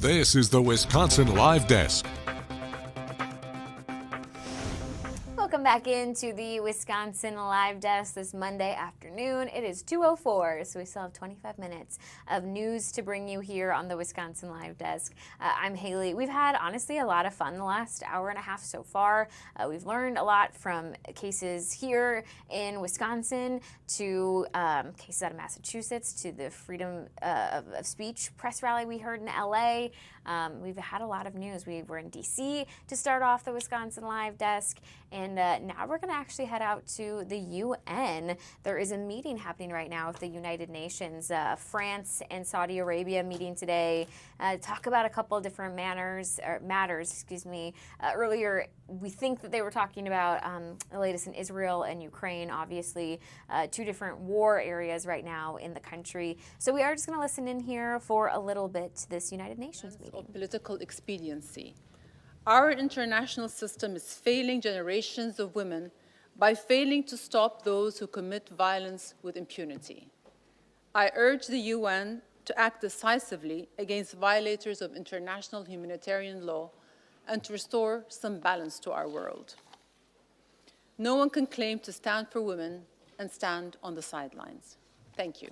This is the Wisconsin Live Desk. Welcome back into the Wisconsin Live Desk this Monday afternoon. It is 2:04, so we still have 25 minutes of news to bring you here on the Wisconsin Live Desk. I'm Haley. We've had, honestly, a lot of fun the last hour and a half so far. We've learned a lot from cases here in Wisconsin to cases out of Massachusetts to the freedom of speech press rally we heard in LA. We've had a lot of news. We were in D.C. to start off the Wisconsin Live Desk, and now we're going to actually head out to the UN. There is a meeting happening right now with the United Nations. France and Saudi Arabia meeting today. Talk about a couple of different matters. Earlier, we think that they were talking about the latest in Israel and Ukraine, obviously, two different war areas right now in the country. So we are just going to listen in here for a little bit to this United Nations meeting. Of political expediency. Our international system is failing generations of women by failing to stop those who commit violence with impunity. I urge the UN to act decisively against violators of international humanitarian law and to restore some balance to our world. No one can claim to stand for women and stand on the sidelines. Thank you.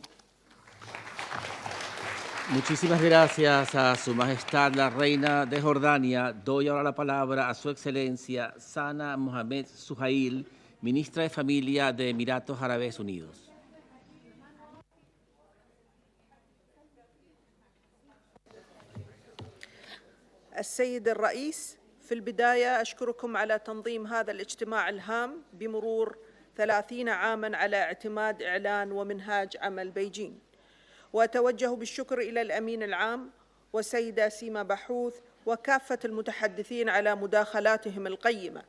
Muchísimas gracias a Su Majestad la Reina de Jordania. Doy ahora la palabra a Su Excelencia Sana Mohamed Suhail, Ministra de Familia de Emiratos Árabes Unidos. السيد الرئيس، في البداية أشكركم على تنظيم هذا الاجتماع الهام بمرور 30 عاماً على اعتماد إعلان ومنهاج عمل بيجين. وأتوجه بالشكر إلى الأمين العام والسيدة سيما بحوث وكافة المتحدثين على مداخلاتهم القيمة.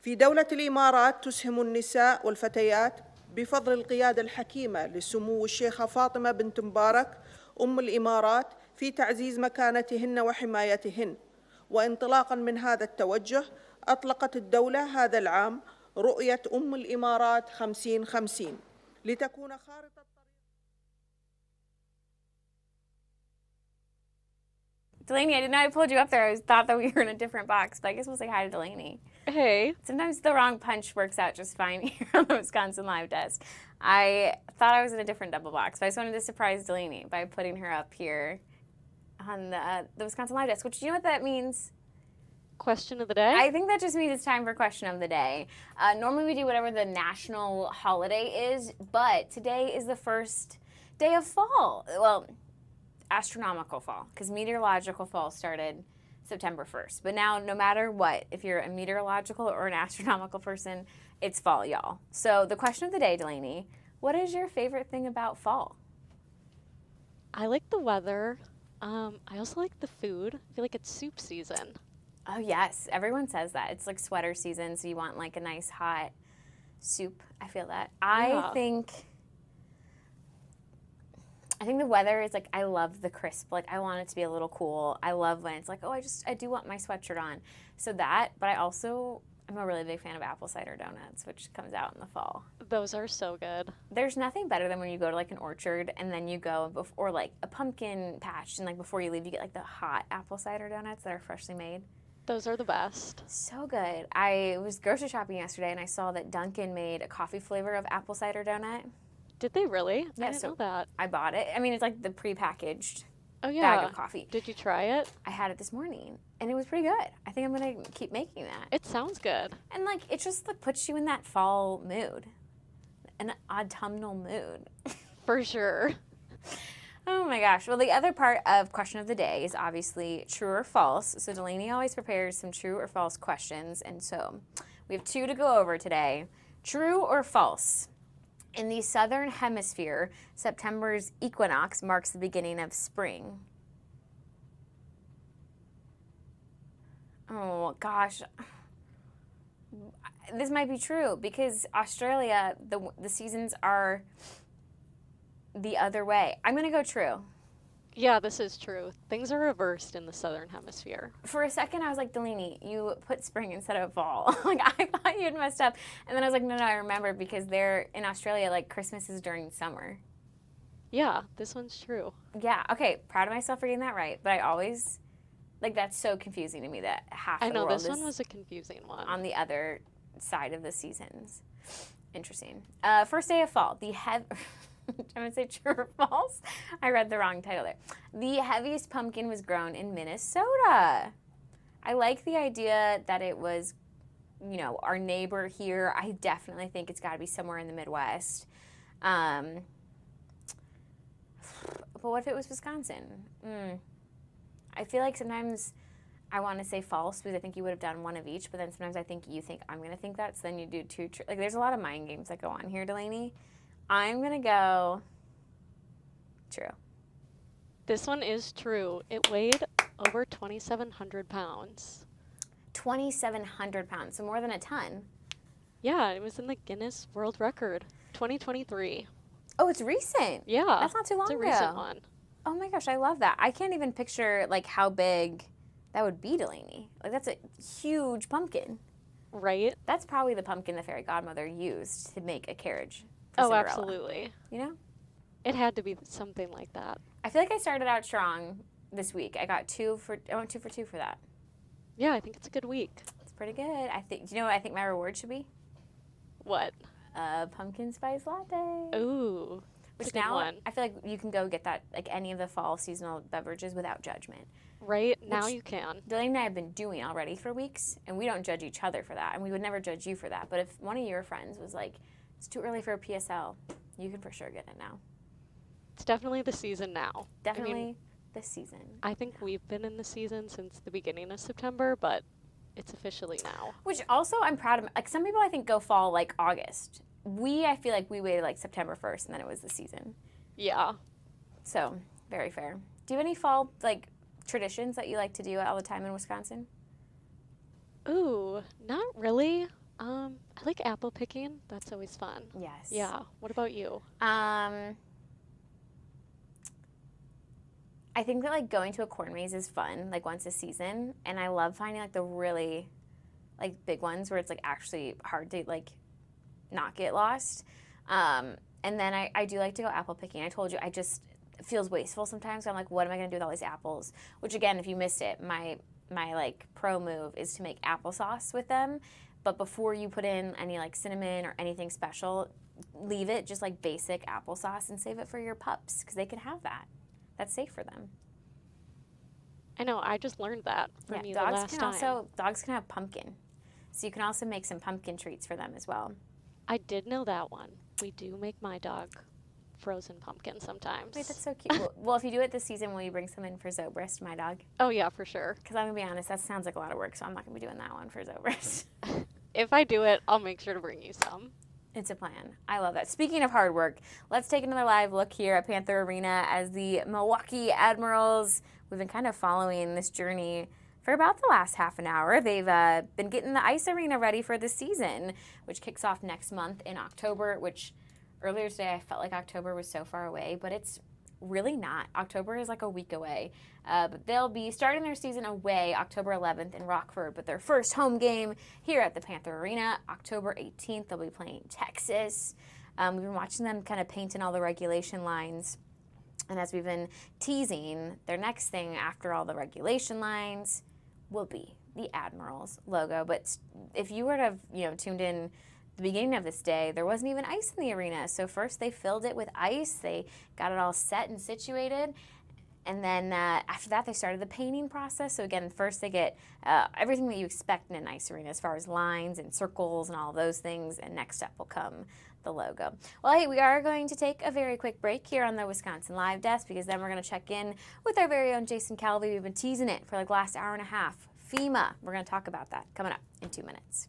في دولة الإمارات تسهم النساء والفتيات بفضل القيادة الحكيمة لسمو الشيخة فاطمة بنت مبارك أم الإمارات في تعزيز مكانتهن وحمايتهن. وانطلاقا من هذا التوجه أطلقت الدولة هذا العام رؤية الإمارات 50-50 لتكون خارطة. Delaney, I didn't know I pulled you up there. I thought that we were in a different box, but I guess we'll say hi to Delaney. Hey. Sometimes the wrong punch works out just fine here on the Wisconsin Live Desk. I thought I was in a different double box, but I just wanted to surprise Delaney by putting her up here on the Wisconsin Live Desk, which, you know what that means? Question of the day? I think that just means it's time for question of the day. Normally we do whatever the national holiday is, but today is the first day of fall. Well, astronomical fall, because meteorological fall started September 1st. But now, no matter what, if you're a meteorological or an astronomical person, it's fall, y'all. So the question of the day, Delaney, what is your favorite thing about fall? I like the weather. I also like the food. I feel like it's soup season. Oh, yes. Everyone says that. It's like sweater season, so you want like a nice hot soup. I feel that. Yeah. I think the weather is like, I love the crisp. Like, I want it to be a little cool. I love when it's like, oh, I do want my sweatshirt on. So that, but I'm a really big fan of apple cider donuts, which comes out in the fall. Those are so good. There's nothing better than when you go to like an orchard and then you go, or like a pumpkin patch, and like before you leave, you get like the hot apple cider donuts that are freshly made. Those are the best. So good. I was grocery shopping yesterday and I saw that Dunkin' made a coffee flavor of apple cider donut. Did they really? Yeah, I didn't know that. I bought it. I mean, it's like the pre-packaged bag of coffee. Did you try it? I had it this morning, and it was pretty good. I think I'm going to keep making that. It sounds good. And, like, it just like, puts you in that fall mood, an autumnal mood. For sure. Oh, my gosh. Well, the other part of question of the day is obviously true or false. So Delaney always prepares some true or false questions, and so we have 2 to go over today. True or false? In the southern hemisphere, September's equinox marks the beginning of spring. Oh, gosh. This might be true because Australia, the seasons are the other way. I'm going to go true. Yeah, this is true. Things are reversed in the southern hemisphere. For a second, I was like, Delaney, you put spring instead of fall. Like, I thought you had messed up. And then I was like, no, I remember because they're in Australia, like, Christmas is during summer. Yeah, this one's true. Yeah, okay, proud of myself for getting that right. But I always, like, that's so confusing to me that half the world I know, this is one was a confusing one. on the other side of the seasons. Interesting. First day of fall, I'm going to say true or false. I read the wrong title there. The heaviest pumpkin was grown in Minnesota. I like the idea that it was, you know, our neighbor here. I definitely think it's got to be somewhere in the Midwest. But what if it was Wisconsin? I feel like sometimes I want to say false because I think you would have done one of each, but then sometimes I think you think I'm going to think that, so then you do 2 true. Like, there's a lot of mind games that go on here, Delaney. I'm going to go true. This one is true. It weighed over 2,700 pounds. 2,700 pounds, so more than a ton. Yeah, it was in the Guinness World Record, 2023. Oh, it's recent. Yeah. That's not too long ago. It's a recent one. Oh my gosh, I love that. I can't even picture like how big that would be, Delaney. Like, that's a huge pumpkin. Right? That's probably the pumpkin the fairy godmother used to make a carriage. Oh, absolutely. You know? It had to be something like that. I feel like I started out strong this week. I went 2 for 2 for that. Yeah, I think it's a good week. It's pretty good. Do you know what I think my reward should be? What? A pumpkin spice latte. Ooh. Which now, I feel like you can go get that, like any of the fall seasonal beverages without judgment. Right? Now you can. Delaney and I have been doing already for weeks, and we don't judge each other for that, and we would never judge you for that. But if one of your friends was like, it's too early for a PSL, you can for sure get it now. It's definitely the season now. Definitely the season. I think we've been in the season since the beginning of September, but it's officially now. Which also I'm proud of. Like, some people I think go fall like August. I feel like we waited like September 1st and then it was the season. Yeah. So, very fair. Do you have any fall like traditions that you like to do all the time in Wisconsin? Ooh, not really. I like apple picking. That's always fun. Yes. Yeah. What about you? I I think that like going to a corn maze is fun, like once a season, and I love finding like the really like big ones where it's like actually hard to like not get lost. And then I do like to go apple picking. I told you, it feels wasteful sometimes. I'm like, what am I gonna do with all these apples? Which again, if you missed it, my like pro move is to make applesauce with them. But before you put in any like cinnamon or anything special, leave it just like basic applesauce and save it for your pups because they can have that. That's safe for them. I know, I just learned that from you the dogs last can time. Dogs can have pumpkin. So you can also make some pumpkin treats for them as well. I did know that one. We do make my dog frozen pumpkin sometimes. Wait, that's so cute. Well, if you do it this season, will you bring some in for Zobrist, my dog? Oh, yeah, for sure. Because I'm going to be honest, that sounds like a lot of work, so I'm not going to be doing that one for Zobrist. If I do it, I'll make sure to bring you some. It's a plan. I love that. Speaking of hard work, let's take another live look here at Panther Arena as the Milwaukee Admirals, we've been kind of following this journey for about the last half an hour. They've been getting the ice arena ready for the season, which kicks off next month in October, which earlier today I felt like October was so far away, but it's really not. October is like a week away. But they'll be starting their season away October 11th in Rockford, but their first home game here at the Panther Arena, October 18th, they'll be playing Texas. We've been watching them kind of paint in all the regulation lines. And as we've been teasing, their next thing after all the regulation lines will be the Admirals logo. But if you were to have, tuned in the beginning of this day, there wasn't even ice in the arena. So first they filled it with ice. They got it all set and situated. And then after that, they started the painting process. So again, first they get everything that you expect in an ice arena as far as lines and circles and all those things. And next step will come the logo. Well, hey, we are going to take a very quick break here on the Wisconsin Live Desk because then we're going to check in with our very own Jason Calvi. We've been teasing it for like the last hour and a half. FEMA, we're going to talk about that coming up in 2 minutes.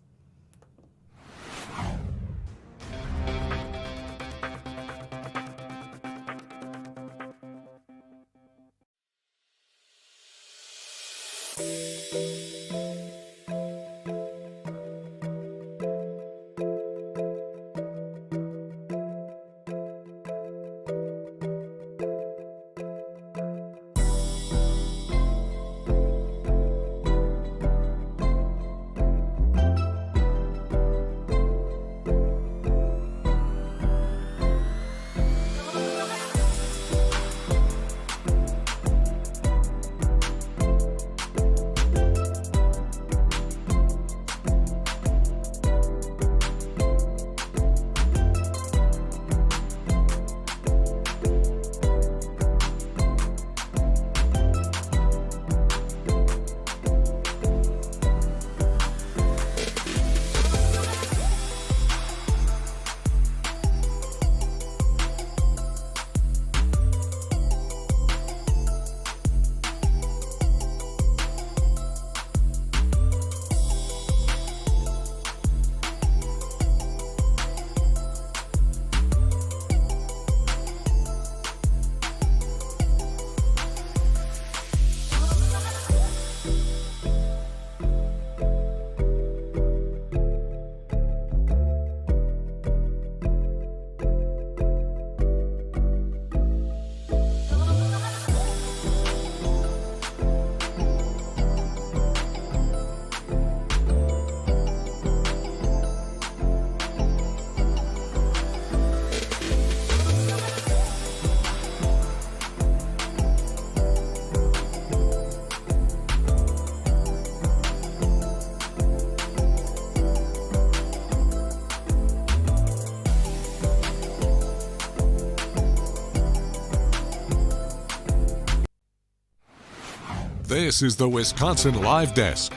This is the Wisconsin Live Desk.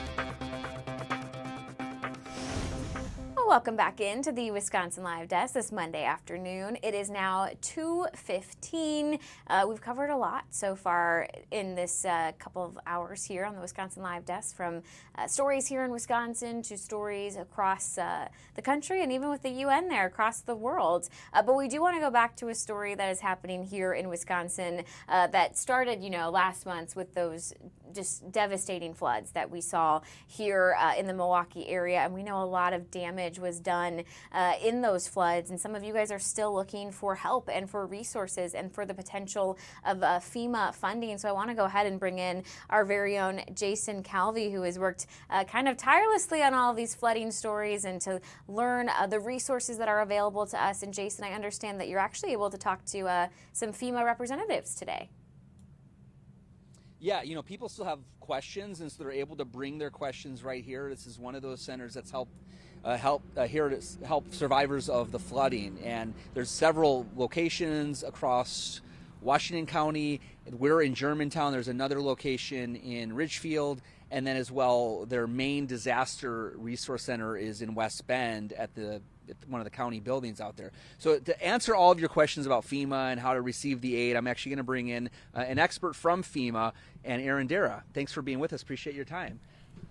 Welcome back into the Wisconsin Live Desk this Monday afternoon. It is now 2:15. We've covered a lot so far in this couple of hours here on the Wisconsin Live Desk, from stories here in Wisconsin to stories across the country and even with the UN there across the world. But we do want to go back to a story that is happening here in Wisconsin that started, last month with those just devastating floods that we saw here in the Milwaukee area. And we know a lot of damage was done in those floods. And some of you guys are still looking for help and for resources and for the potential of FEMA funding. So I want to go ahead and bring in our very own Jason Calvi, who has worked kind of tirelessly on all of these flooding stories and to learn the resources that are available to us. And Jason, I understand that you're actually able to talk to some FEMA representatives today. Yeah, you know, people still have questions, and so they're able to bring their questions right here. This is one of those centers that's here to help survivors of the flooding. And there's several locations across Washington County. We're in Germantown. There's another location in Ridgefield. And then as well, their main disaster resource center is in West Bend at one of the county buildings out there. So to answer all of your questions about FEMA and how to receive the aid, I'm actually going to bring in an expert from FEMA, and Aaron Dara. Thanks for being with us. Appreciate your time.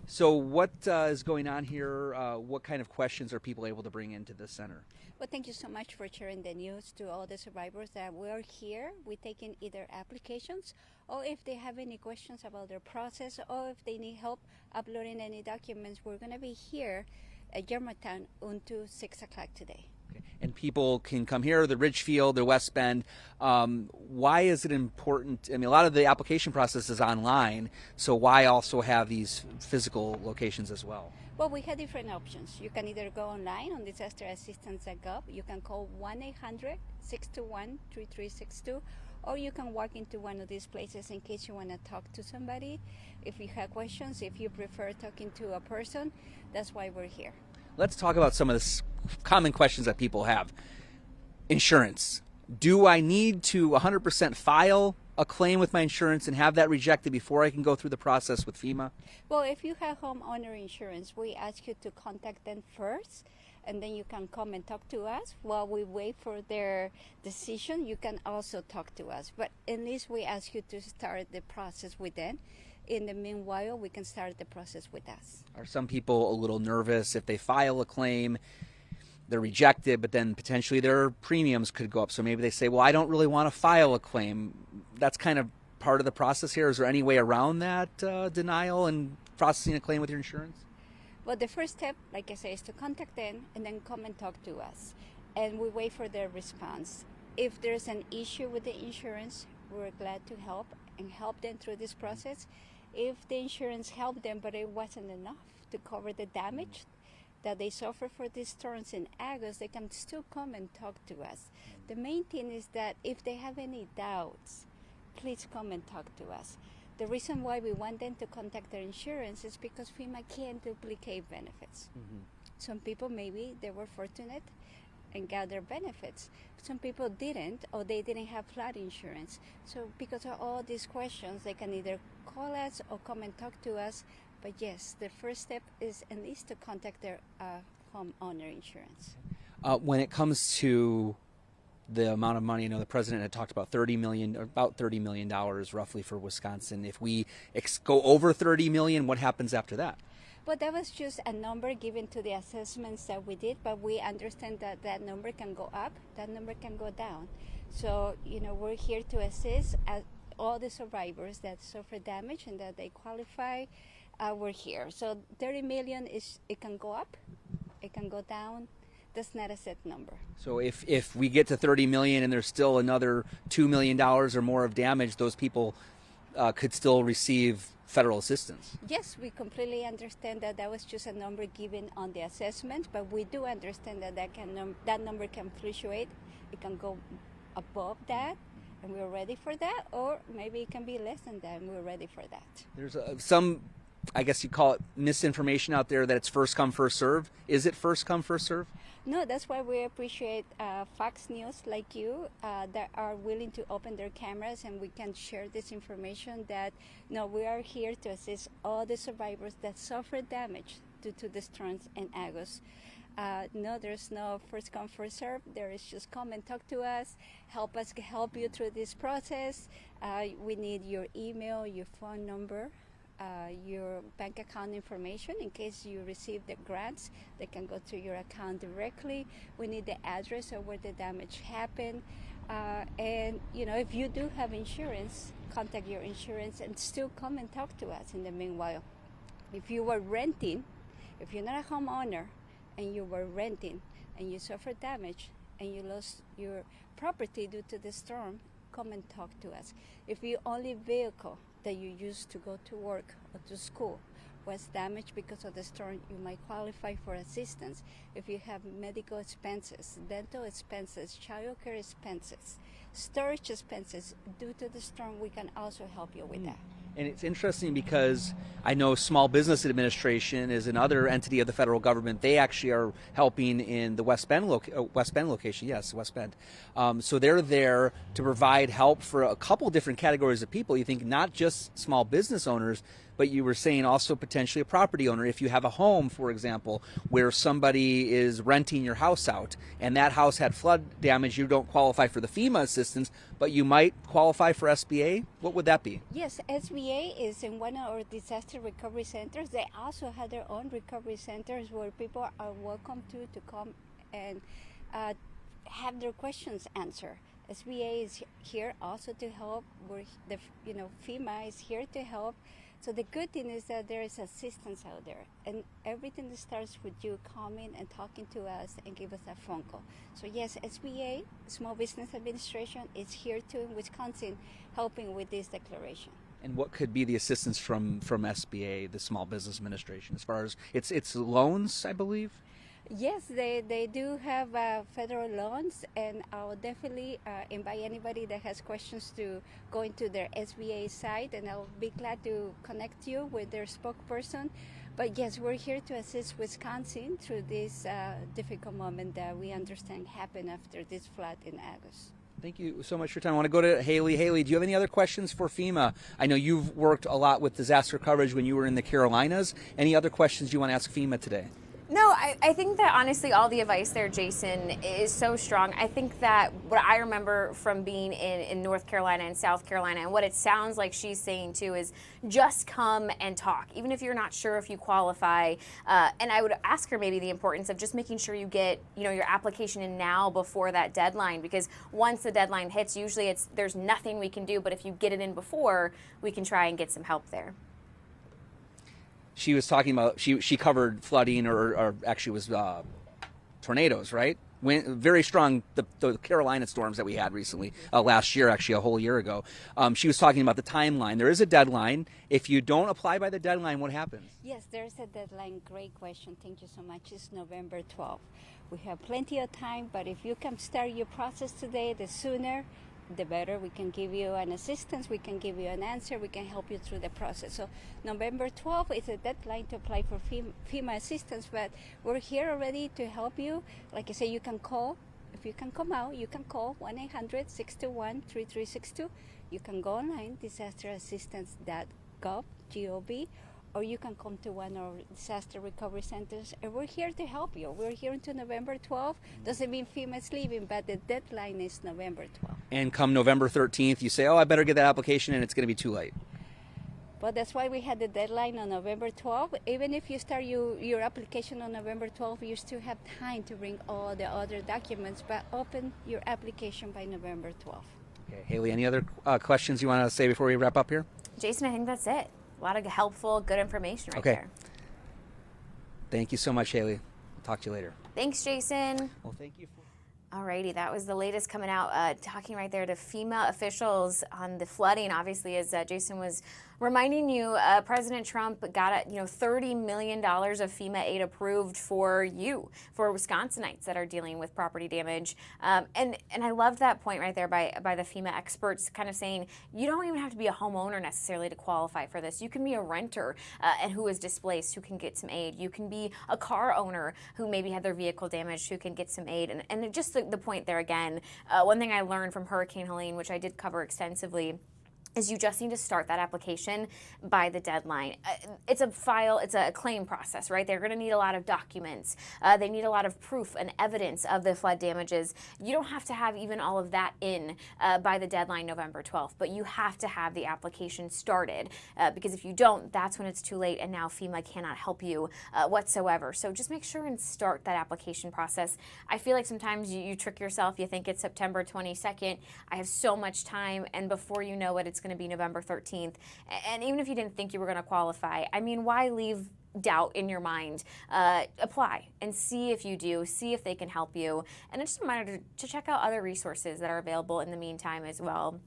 So what is going on here? What kind of questions are people able to bring into this center? Well, thank you so much for sharing the news to all the survivors that we are here. We're taking either applications or if they have any questions about their process or if they need help uploading any documents. We're going to be here at Germantown until 6 o'clock today. Okay. And people can come here, the Ridgefield, the West Bend. Why is it important? I mean, a lot of the application process is online, so why also have these physical locations as well? Well, we have different options. You can either go online on disasterassistance.gov, you can call 1-800-621-3362, or you can walk into one of these places in case you want to talk to somebody. If you have questions, if you prefer talking to a person, that's why we're here. Let's talk about some of the common questions that people have. Insurance. Do I need to 100% file a claim with my insurance and have that rejected before I can go through the process with FEMA? Well, if you have homeowner insurance, we ask you to contact them first, and then you can come and talk to us. While we wait for their decision, you can also talk to us. But at least we ask you to start the process with them. In the meanwhile, we can start the process with us. Are some people a little nervous if they file a claim, they're rejected, but then potentially their premiums could go up? So maybe they say, well, I don't really want to file a claim. That's kind of part of the process here. Is there any way around that denial and processing a claim with your insurance? Well, the first step, like I say, is to contact them and then come and talk to us. And we wait for their response. If there's an issue with the insurance, we're glad to help and help them through this process. If the insurance helped them, but it wasn't enough to cover the damage that they suffer for these storms in August, they can still come and talk to us. The main thing is that if they have any doubts, please come and talk to us. The reason why we want them to contact their insurance is because FEMA can't duplicate benefits. Some people, maybe they were fortunate and got their benefits. Some people didn't, or they didn't have flood insurance. So because of all these questions, they can either call us or come and talk to us. But yes, the first step is at least to contact their homeowner insurance. When it comes to the amount of money, I know the president had talked about about $30 million roughly for Wisconsin. If we go over $30 million, what happens after that? Well, that was just a number given to the assessments that we did, but we understand that that number can go up, that number can go down. So, you know, we're here to assist all the survivors that suffer damage and that they qualify. We're here. So 30 million it can go up, it can go down. That's not a set number. So if we get to 30 million and there's still another $2 million or more of damage, those people could still receive federal assistance. Yes, we completely understand that that was just a number given on the assessment, but we do understand that that number can fluctuate. It can go above that, and we're ready for that, or maybe it can be less than that, and we're ready for that. There's some, I guess you call it misinformation out there that it's first come, first serve. Is it first come, first serve? No, that's why we appreciate FOX News like you that are willing to open their cameras and we can share this information that, no, we are here to assist all the survivors that suffer damage due to the storms in August. No, there's no first come, first serve. There is just come and talk to us, help you through this process. We need your email, your phone number, your bank account information in case you receive the grants. They can go to your account directly. We need the address of where the damage happened. And, you know, if you do have insurance, contact your insurance and still come and talk to us in the meanwhile. If you were renting, if you're not a homeowner and you were renting and you suffered damage and you lost your property due to the storm, come and talk to us. If your only vehicle that you used to go to work or to school was damaged because of the storm, you might qualify for assistance. If you have medical expenses, dental expenses, child care expenses, storage expenses due to the storm, we can also help you with that. And it's interesting because I know Small Business Administration is another entity of the federal government. They actually are helping in the West Bend location. Yes, West Bend. So they're there to provide help for a couple different categories of people. You think not just small business owners, but you were saying also potentially a property owner. If you have a home, for example, where somebody is renting your house out and that house had flood damage, you don't qualify for the FEMA assistance, but you might qualify for SBA. What would that be? Yes, SBA is in one of our disaster recovery centers. They also have their own recovery centers where people are welcome to come and have their questions answered. SBA is here also to help. FEMA is here to help. So the good thing is that there is assistance out there, and everything starts with you coming and talking to us and give us a phone call. So yes, SBA, Small Business Administration, is here too in Wisconsin helping with this declaration. And what could be the assistance from SBA, the Small Business Administration, as far as it's loans, I believe? Yes, they do have federal loans, and I'll definitely invite anybody that has questions to go into their SBA site, and I'll be glad to connect you with their spokesperson. But yes, we're here to assist Wisconsin through this difficult moment that we understand happened after this flood in August. Thank you so much for your time. I want to go to Haley. Haley, do you have any other questions for FEMA? I know you've worked a lot with disaster coverage when you were in the Carolinas. Any other questions you want to ask FEMA today? No, I think that honestly all the advice there, Jason, is so strong. I think that what I remember from being in North Carolina and South Carolina, and what it sounds like she's saying too, is just come and talk, even if you're not sure if you qualify. And I would ask her maybe the importance of just making sure you get your application in now before that deadline, because once the deadline hits, usually there's nothing we can do, but if you get it in before, we can try and get some help there. She was talking about, she covered flooding or actually was tornadoes, right? Very strong, the Carolina storms that we had recently, last year, actually a whole year ago. She was talking about the timeline. There is a deadline. If you don't apply by the deadline, what happens? Yes, there's a deadline. Great question. Thank you so much. It's November 12th. We have plenty of time, but if you can start your process today, the sooner the better. We can give you an assistance, we can give you an answer, we can help you through the process. So November 12th is a deadline to apply for FEMA assistance, but we're here already to help you. Like I say, you can call. If you can come out, you can call 1-800-621-3362. You can go online, disasterassistance.gov, G-O-V, or you can come to one of our disaster recovery centers, and we're here to help you. We're here until November 12th. Doesn't mean FEMA is leaving, but the deadline is November 12th. And come November 13th, you say, oh, I better get that application, and it's going to be too late. Well, that's why we had the deadline on November 12th. Even if you start your application on November 12th, you still have time to bring all the other documents, but open your application by November 12th. Okay, Haley, any other questions you want to say before we wrap up here? Jason, I think that's it. A lot of helpful, good information right there. Thank you so much, Haley. I'll talk to you later. Thanks, Jason. Well, thank you. Alrighty, that was the latest coming out, talking right there to FEMA officials on the flooding. Obviously, as Jason was reminding you, President Trump got $30 million of FEMA aid approved for Wisconsinites that are dealing with property damage. And I love that point right there by the FEMA experts, kind of saying you don't even have to be a homeowner necessarily to qualify for this. You can be a renter and who is displaced, who can get some aid. You can be a car owner who maybe had their vehicle damaged, who can get some aid. And just the point there again, one thing I learned from Hurricane Helene, which I did cover extensively, is you just need to start that application by the deadline. It's a claim process, right? They're gonna need a lot of documents. They need a lot of proof and evidence of the flood damages. You don't have to have even all of that in by the deadline, November 12th, but you have to have the application started because if you don't, that's when it's too late and now FEMA cannot help you whatsoever. So just make sure and start that application process. I feel like sometimes you trick yourself, you think it's September 22nd, I have so much time, and before you know it, it's going to be November 13th. And even if you didn't think you were going to qualify, I mean, why leave doubt in your mind? Apply and see if you do, see if they can help you. And it's just a reminder to check out other resources that are available in the meantime as well.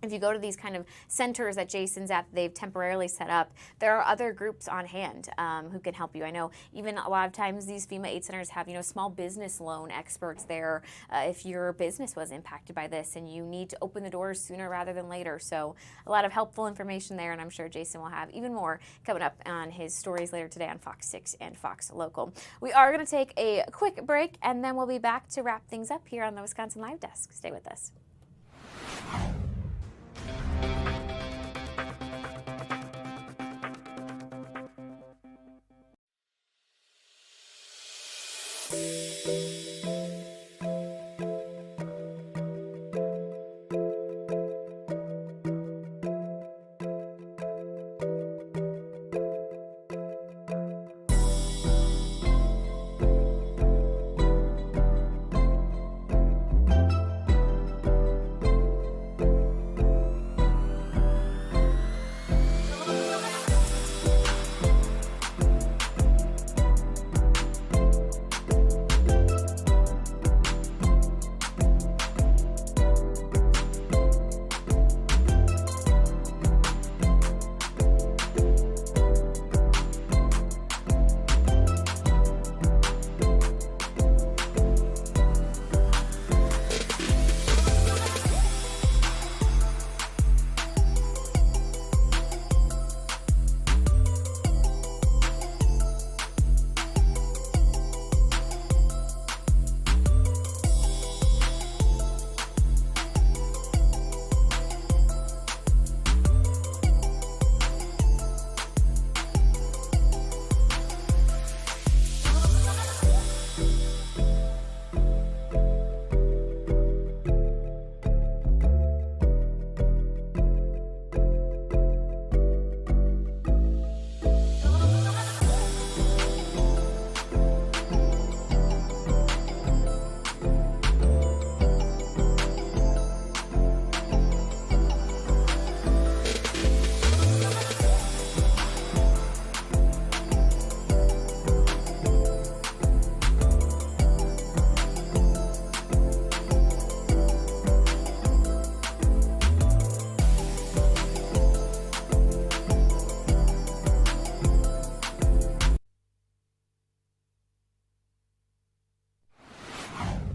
If you go to these kind of centers that Jason's at, they've temporarily set up, there are other groups on hand who can help you. I know even a lot of times these FEMA aid centers have, small business loan experts there if your business was impacted by this and you need to open the doors sooner rather than later. So a lot of helpful information there, and I'm sure Jason will have even more coming up on his stories later today on Fox 6 and Fox Local. We are going to take a quick break, and then we'll be back to wrap things up here on the Wisconsin Live Desk. Stay with us.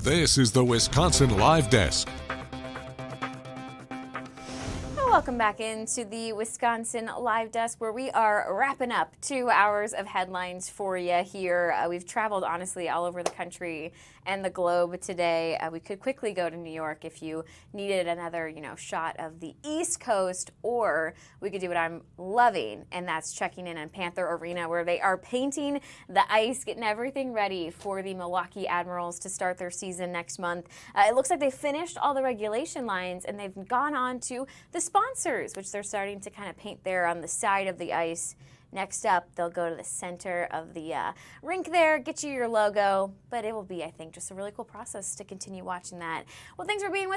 This is the Wisconsin Live Desk. Welcome back into the Wisconsin Live Desk, where we are wrapping up 2 hours of headlines for you here. We've traveled, honestly, all over the country and the globe today. We could quickly go to New York if you needed another, shot of the East Coast, or we could do what I'm loving, and that's checking in on Panther Arena, where they are painting the ice, getting everything ready for the Milwaukee Admirals to start their season next month. It looks like they finished all the regulation lines, and they've gone on to the sponsors, which they're starting to kind of paint there on the side of the ice. Next up, they'll go to the center of the rink there, get you your logo, but it will be, I think, just a really cool process to continue watching that. Well, thanks for being with us.